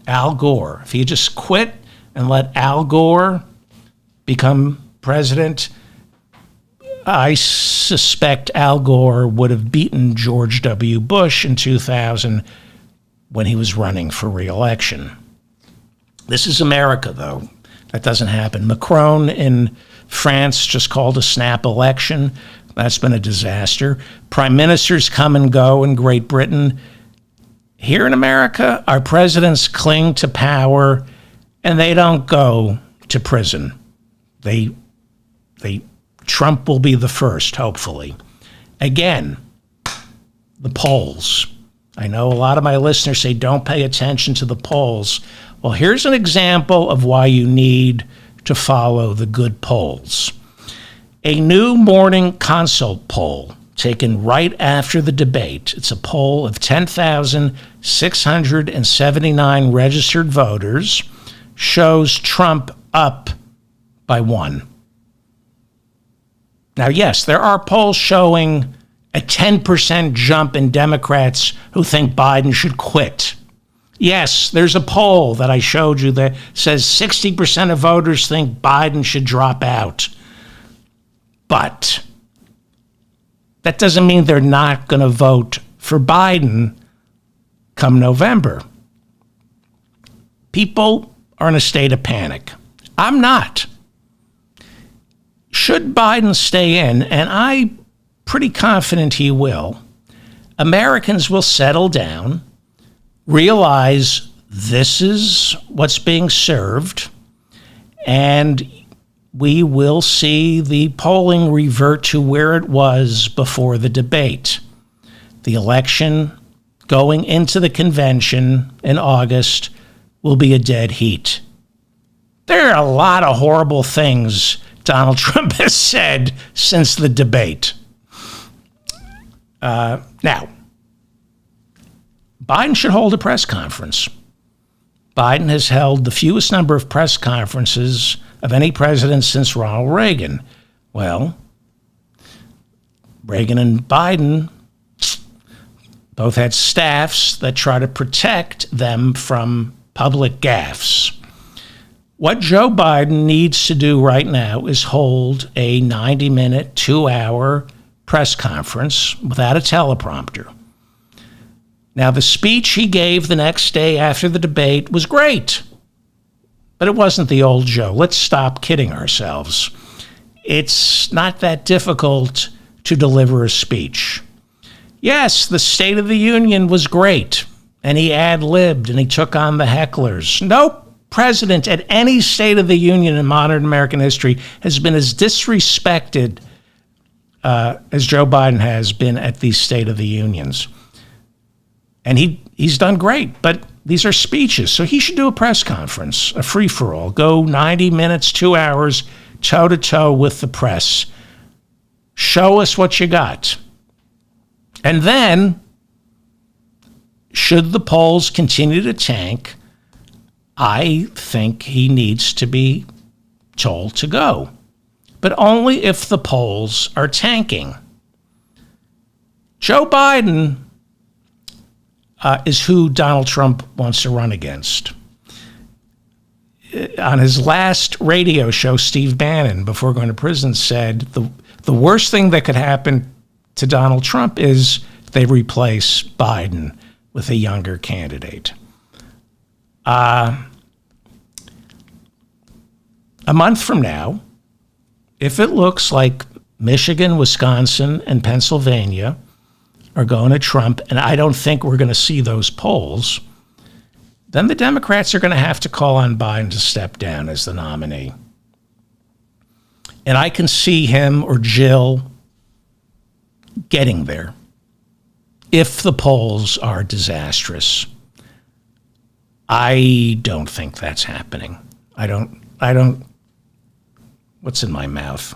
Al Gore, if he just quit and let Al Gore become president, I suspect Al Gore would have beaten George W. Bush in 2000 when he was running for re-election. This is America, though. That doesn't happen. Macron in France just called a snap election. That's been a disaster. Prime ministers come and go in Great Britain. Here in America, our presidents cling to power, and they don't go to prison. Trump will be the first, hopefully. Again, the polls. I know a lot of my listeners say don't pay attention to the polls. Well, here's an example of why you need to follow the good polls. A new Morning Consult poll taken right after the debate. It's a poll of 10,679 registered voters, shows Trump up by 1. Now, yes, there are polls showing a 10% jump in Democrats who think Biden should quit. Yes, there's a poll that I showed you that says 60% of voters think Biden should drop out. But that doesn't mean they're not going to vote for Biden come November. People are in a state of panic. I'm not. Should Biden stay in, and I'm pretty confident he will, Americans will settle down, realize this is what's being served, and we will see the polling revert to where it was before the debate. The election going into the convention in August will be a dead heat. There are a lot of horrible things Donald Trump has said since the debate. Now, Biden should hold a press conference. Biden has held the fewest number of press conferences of any president since Ronald Reagan. Well, Reagan and Biden both had staffs that try to protect them from public gaffes. What Joe Biden needs to do right now is hold a 90-minute, 2-hour press conference without a teleprompter. Now, the speech he gave the next day after the debate was great, but it wasn't the old Joe. Let's stop kidding ourselves. It's not that difficult to deliver a speech. Yes, the State of the Union was great, and he ad-libbed and he took on the hecklers. No president at any State of the Union in modern American history has been as disrespected as Joe Biden has been at these State of the Unions. And he's done great, but these are speeches. So he should do a press conference, a free-for-all. Go 90 minutes, 2 hours, toe-to-toe with the press. Show us what you got. And then, should the polls continue to tank, I think he needs to be told to go. But only if the polls are tanking. Joe Biden is who Donald Trump wants to run against. On his last radio show, Steve Bannon, before going to prison, said the worst thing that could happen to Donald Trump is they replace Biden with a younger candidate. A month from now, if it looks like Michigan, Wisconsin, and Pennsylvania are going to Trump, and I don't think we're going to see those polls, then the Democrats are going to have to call on Biden to step down as the nominee. And I can see him or Jill getting there if the polls are disastrous. I don't think that's happening. I don't, what's in my mouth?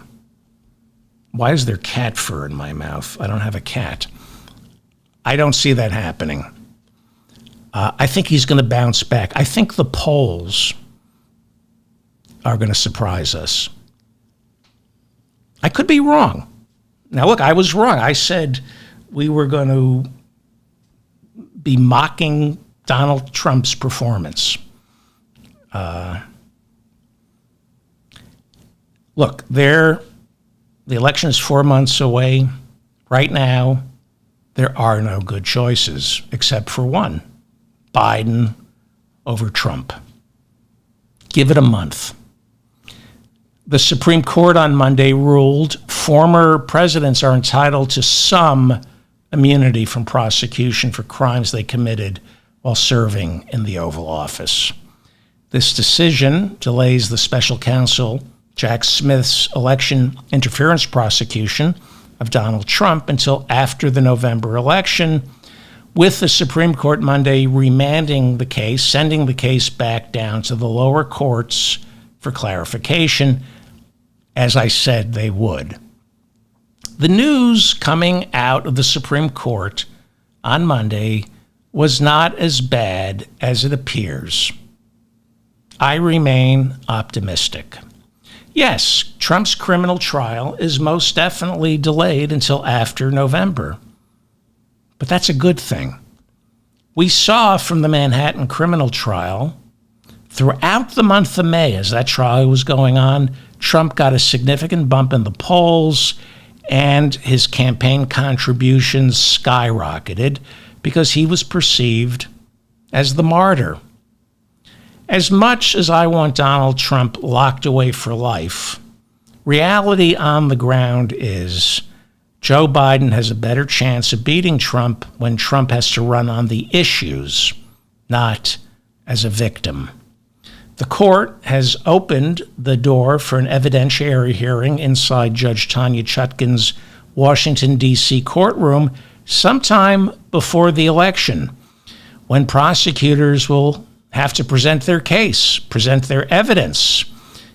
Why is there cat fur in my mouth? I don't have a cat. I don't see that happening. I think he's going to bounce back. I think the polls are going to surprise us. I could be wrong. Now, look, I was wrong. I said we were going to be mocking Donald Trump's performance. Look, the election is 4 months away. Right now, there are no good choices except for one: Biden over Trump. Give it a month. The Supreme Court on Monday ruled former presidents are entitled to some immunity from prosecution for crimes they committed while serving in the Oval Office. This decision delays the special counsel Jack Smith's election interference prosecution of Donald Trump until after the November election, with the Supreme Court Monday remanding the case, sending the case back down to the lower courts for clarification, as I said they would. The news coming out of the Supreme Court on Monday was not as bad as it appears. I remain optimistic. Yes, Trump's criminal trial is most definitely delayed until after November. But that's a good thing. We saw from the Manhattan criminal trial, throughout the month of May, as that trial was going on, Trump got a significant bump in the polls, and his campaign contributions skyrocketed because he was perceived as the martyr. As much as I want Donald Trump locked away for life, reality on the ground is Joe Biden has a better chance of beating Trump when Trump has to run on the issues, not as a victim. The court has opened the door for an evidentiary hearing inside Judge Tanya Chutkan's Washington, D.C. courtroom sometime before the election, when prosecutors will have to present their case, present their evidence,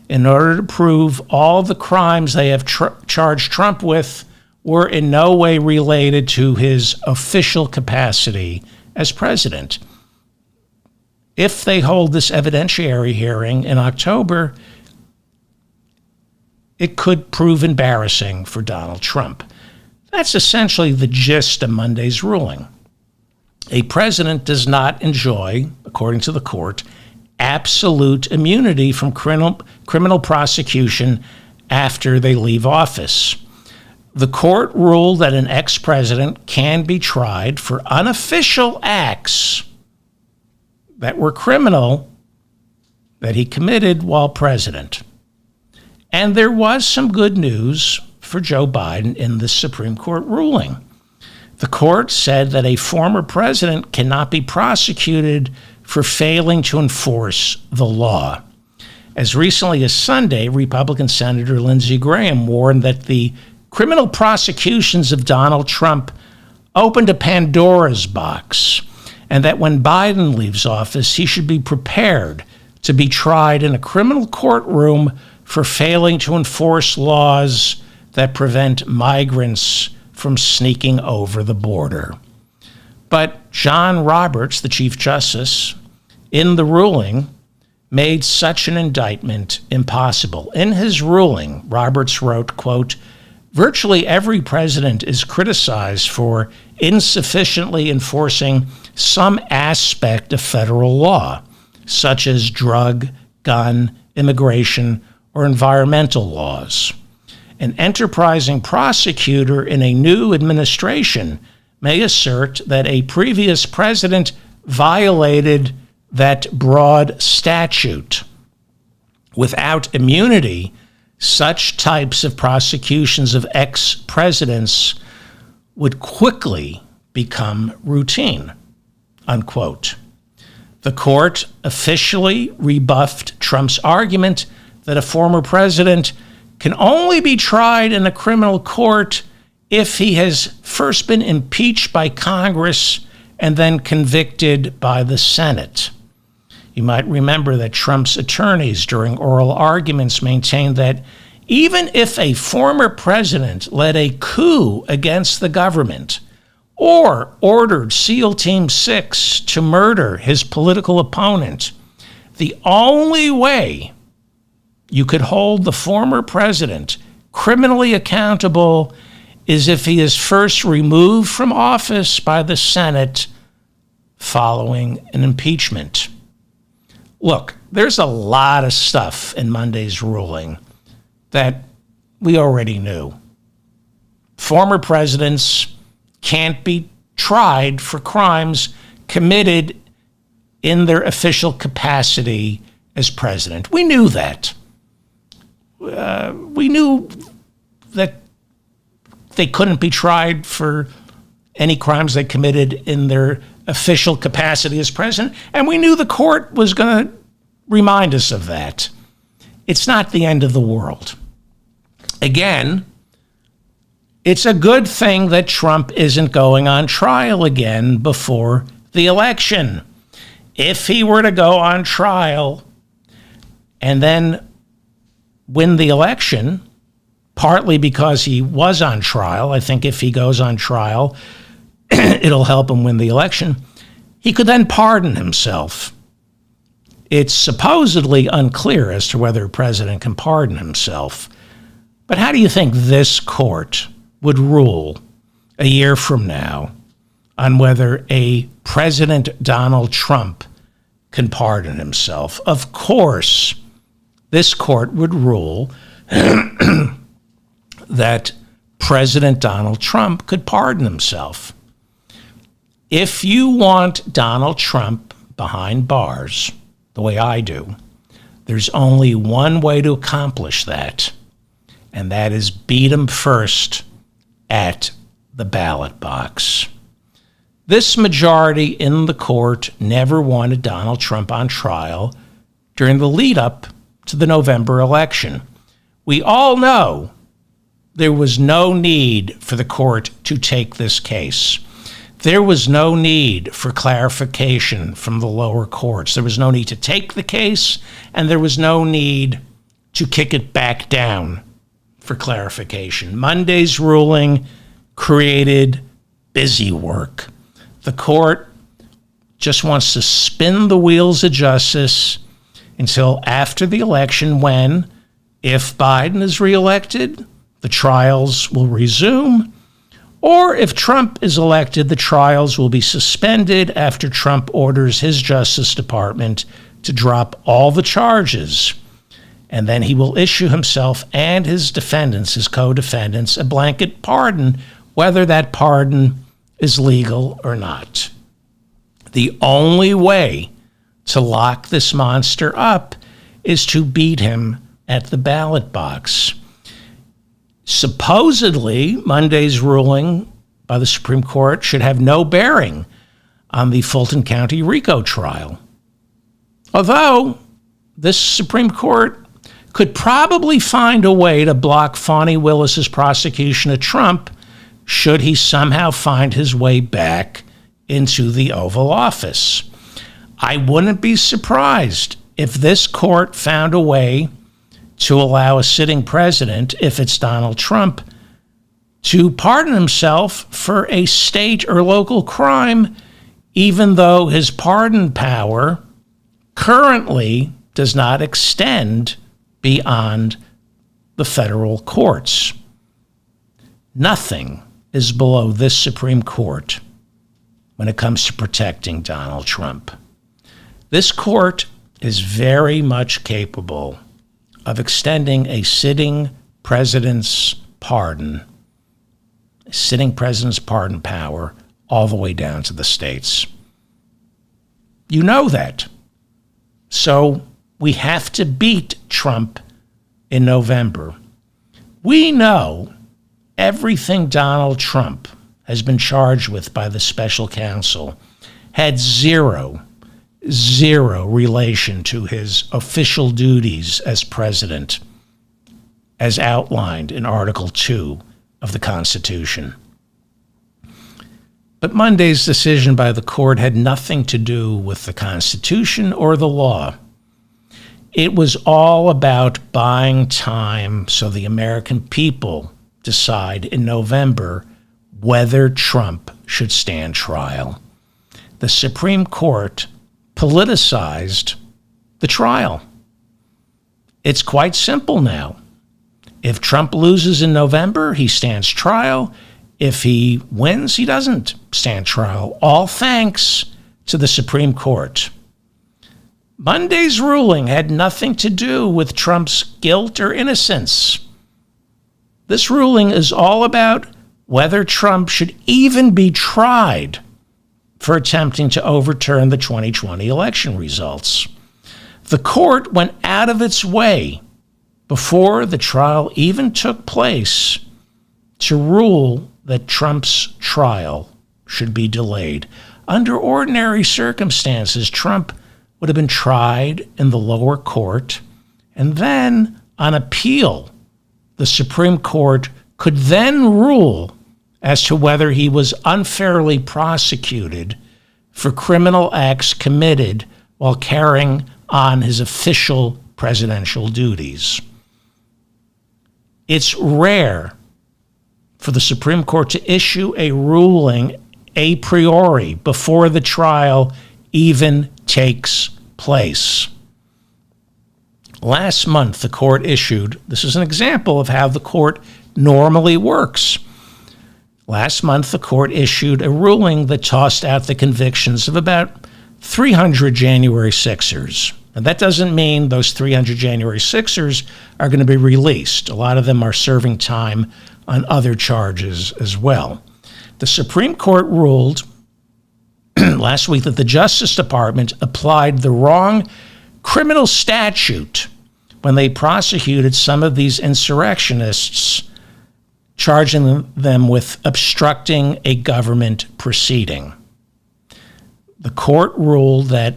in order to prove all the crimes they have charged Trump with were in no way related to his official capacity as president. If they hold this evidentiary hearing in October, it could prove embarrassing for Donald Trump. That's essentially the gist of Monday's ruling. A president does not enjoy, according to the court, absolute immunity from criminal prosecution after they leave office. The court ruled that an ex-president can be tried for unofficial acts that were criminal that he committed while president. And there was some good news for Joe Biden in the Supreme Court ruling. The court said that a former president cannot be prosecuted for failing to enforce the law. As recently as Sunday, Republican Senator Lindsey Graham warned that the criminal prosecutions of Donald Trump opened a Pandora's box, and that when Biden leaves office, he should be prepared to be tried in a criminal courtroom for failing to enforce laws that prevent migrants from sneaking over the border. But John Roberts, the Chief Justice, in the ruling, made such an indictment impossible. In his ruling, Roberts wrote, quote, "Virtually every president is criticized for insufficiently enforcing some aspect of federal law, such as drug, gun, immigration, or environmental laws. An enterprising prosecutor in a new administration may assert that a previous president violated that broad statute. Without immunity, such types of prosecutions of ex-presidents would quickly become routine," unquote. The court officially rebuffed Trump's argument that a former president can only be tried in a criminal court if he has first been impeached by Congress and then convicted by the Senate. You might remember that Trump's attorneys during oral arguments maintained that even if a former president led a coup against the government or ordered SEAL Team 6 to murder his political opponent, the only way you could hold the former president criminally accountable is if he is first removed from office by the Senate following an impeachment. Look, there's a lot of stuff in Monday's ruling that we already knew. Former presidents can't be tried for crimes committed in their official capacity as president. We knew that. We knew that they couldn't be tried for any crimes they committed in their official capacity as president, and we knew the court was going to remind us of that. It's not the end of the world. Again, it's a good thing that Trump isn't going on trial again before the election. If he were to go on trial and then win the election, partly because he was on trial, I think if he goes on trial, it'll help him win the election, he could then pardon himself. It's supposedly unclear as to whether a president can pardon himself. But how do you think this court would rule a year from now on whether a President Donald Trump can pardon himself? Of course, this court would rule that President Donald Trump could pardon himself. If you want Donald Trump behind bars, the way I do, there's only one way to accomplish that, and that is beat him first at the ballot box. This majority in the court never wanted Donald Trump on trial during the lead up to the November election. We all know there was no need for the court to take this case. There was no need for clarification from the lower courts. There was no need to take the case, and there was no need to kick it back down for clarification. Monday's ruling created busy work. The court just wants to spin the wheels of justice until after the election when, if Biden is reelected, the trials will resume, or if Trump is elected, the trials will be suspended after Trump orders his Justice Department to drop all the charges, and then he will issue himself and his defendants, his co-defendants, a blanket pardon, whether that pardon is legal or not. The only way to lock this monster up is to beat him at the ballot box. Supposedly, Monday's ruling by the Supreme Court should have no bearing on the Fulton County RICO trial. Although this Supreme Court could probably find a way to block Fani Willis's prosecution of Trump should he somehow find his way back into the Oval Office. I wouldn't be surprised if this court found a way to allow a sitting president, if it's Donald Trump, to pardon himself for a state or local crime, even though his pardon power currently does not extend beyond the federal courts. Nothing is below this Supreme Court when it comes to protecting Donald Trump. This court is very much capable of extending a sitting president's pardon power all the way down to the states. You know that. So we have to beat Trump in November. We know everything Donald Trump has been charged with by the special counsel had zero relation to his official duties as president, as outlined in Article 2 of the Constitution. But Monday's decision by the court had nothing to do with the Constitution or the law. It was all about buying time so the American people decide in November whether Trump should stand trial. The Supreme Court politicized the trial. It's quite simple now. If Trump loses in November, he stands trial. If he wins, he doesn't stand trial. All thanks to the Supreme Court. Monday's ruling had nothing to do with Trump's guilt or innocence. This ruling is all about whether Trump should even be tried for attempting to overturn the 2020 election results. The court went out of its way before the trial even took place to rule that Trump's trial should be delayed. Under ordinary circumstances, Trump would have been tried in the lower court, and then on appeal, the Supreme Court could then rule as to whether he was unfairly prosecuted for criminal acts committed while carrying on his official presidential duties. It's rare for the Supreme Court to issue a ruling a priori before the trial even takes place. Last month, the court issued, this is an example of how the court normally works. Last month, the court issued a ruling that tossed out the convictions of about 300 January 6ers. And that doesn't mean those 300 January 6ers are going to be released. A lot of them are serving time on other charges as well. The Supreme Court ruled last week that the Justice Department applied the wrong criminal statute when they prosecuted some of these insurrectionists, charging them with obstructing a government proceeding. The court ruled that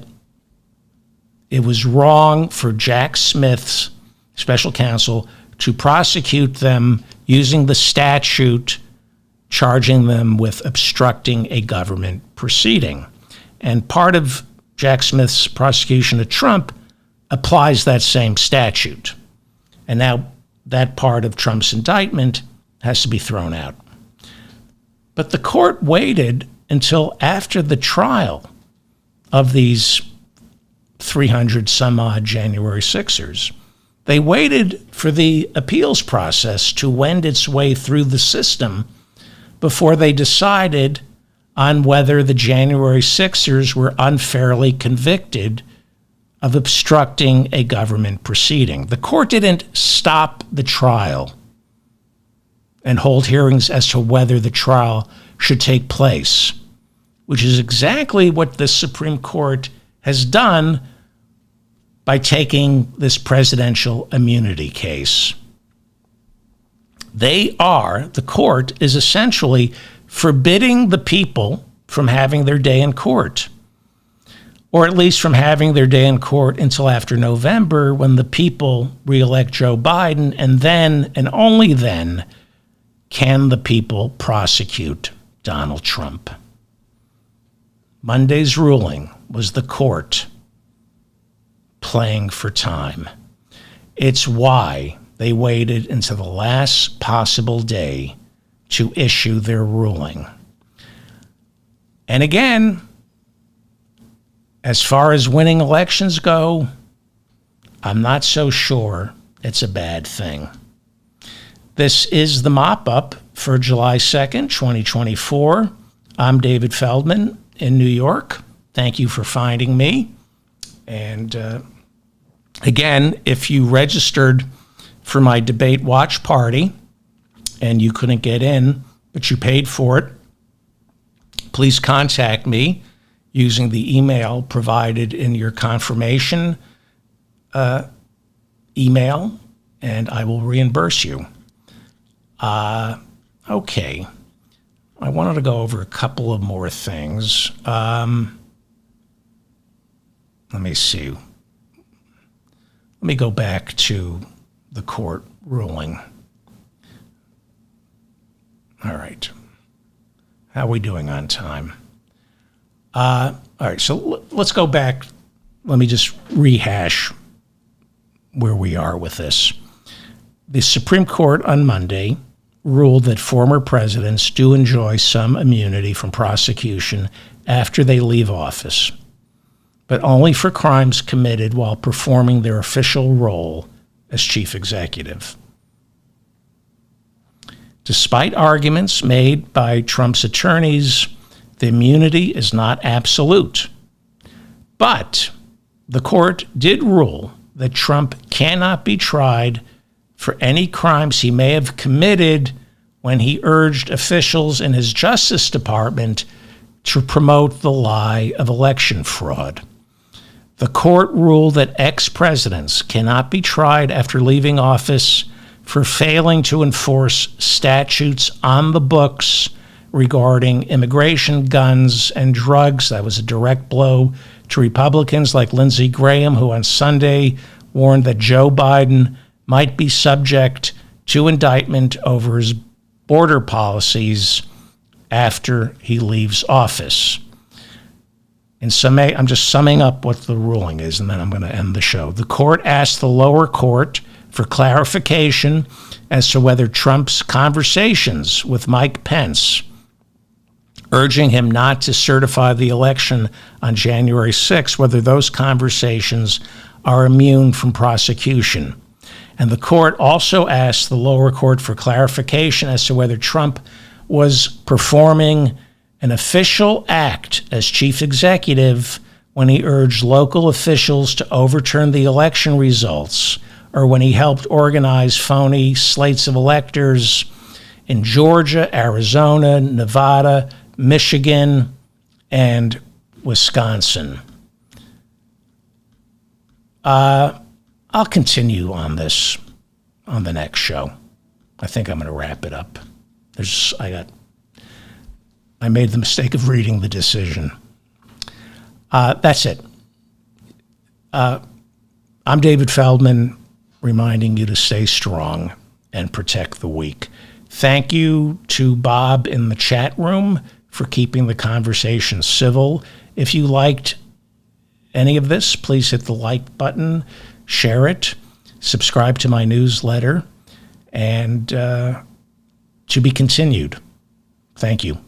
it was wrong for Jack Smith's special counsel to prosecute them using the statute charging them with obstructing a government proceeding. And part of Jack Smith's prosecution of Trump applies that same statute. And now that part of Trump's indictment has to be thrown out. But the court waited until after the trial of these 300 some odd January 6ers. They waited for the appeals process to wend its way through the system before they decided on whether the January 6ers were unfairly convicted of obstructing a government proceeding. The court didn't stop the trial and hold hearings as to whether the trial should take place, which is exactly what the Supreme Court has done by taking this presidential immunity case. The court is essentially forbidding the people from having their day in court, or at least from having their day in court until after November, when the people reelect Joe Biden, and then, and only then, can the people prosecute Donald Trump. Monday's ruling was the court playing for time. It's why they waited until the last possible day to issue their ruling. And again, as far as winning elections go, I'm not so sure it's a bad thing. This is the mop-up for July 2nd, 2024. I'm David Feldman in New York. Thank you for finding me. And again, if you registered for my debate watch party and you couldn't get in, but you paid for it, please contact me using the email provided in your confirmation email, and I will reimburse you. Okay. I wanted to go over a couple of more things. Let me see. Let me go back to the court ruling. All right. How are we doing on time? All right, so let's go back. Let me just rehash where we are with this. The Supreme Court on Monday ruled that former presidents do enjoy some immunity from prosecution after they leave office, but only for crimes committed while performing their official role as chief executive. Despite arguments made by Trump's attorneys, the immunity is not absolute. But the court did rule that Trump cannot be tried for any crimes he may have committed when he urged officials in his Justice Department to promote the lie of election fraud. The court ruled that ex-presidents cannot be tried after leaving office for failing to enforce statutes on the books regarding immigration, guns, and drugs. That was a direct blow to Republicans like Lindsey Graham, who on Sunday warned that Joe Biden might be subject to indictment over his border policies after he leaves office. I'm just summing up what the ruling is, and then I'm going to end the show. The court asked the lower court for clarification as to whether Trump's conversations with Mike Pence, urging him not to certify the election on January 6, whether those conversations are immune from prosecution. And the court also asked the lower court for clarification as to whether Trump was performing an official act as chief executive when he urged local officials to overturn the election results, or when he helped organize phony slates of electors in Georgia, Arizona, Nevada, Michigan, and Wisconsin. I'll continue on this on the next show. I think I'm going to wrap it up. I made the mistake of reading the decision. That's it. I'm David Feldman, reminding you to stay strong and protect the weak. Thank you to Bob in the chat room for keeping the conversation civil. If you liked any of this, please hit the like button, share it, subscribe to my newsletter, and to be continued. Thank you.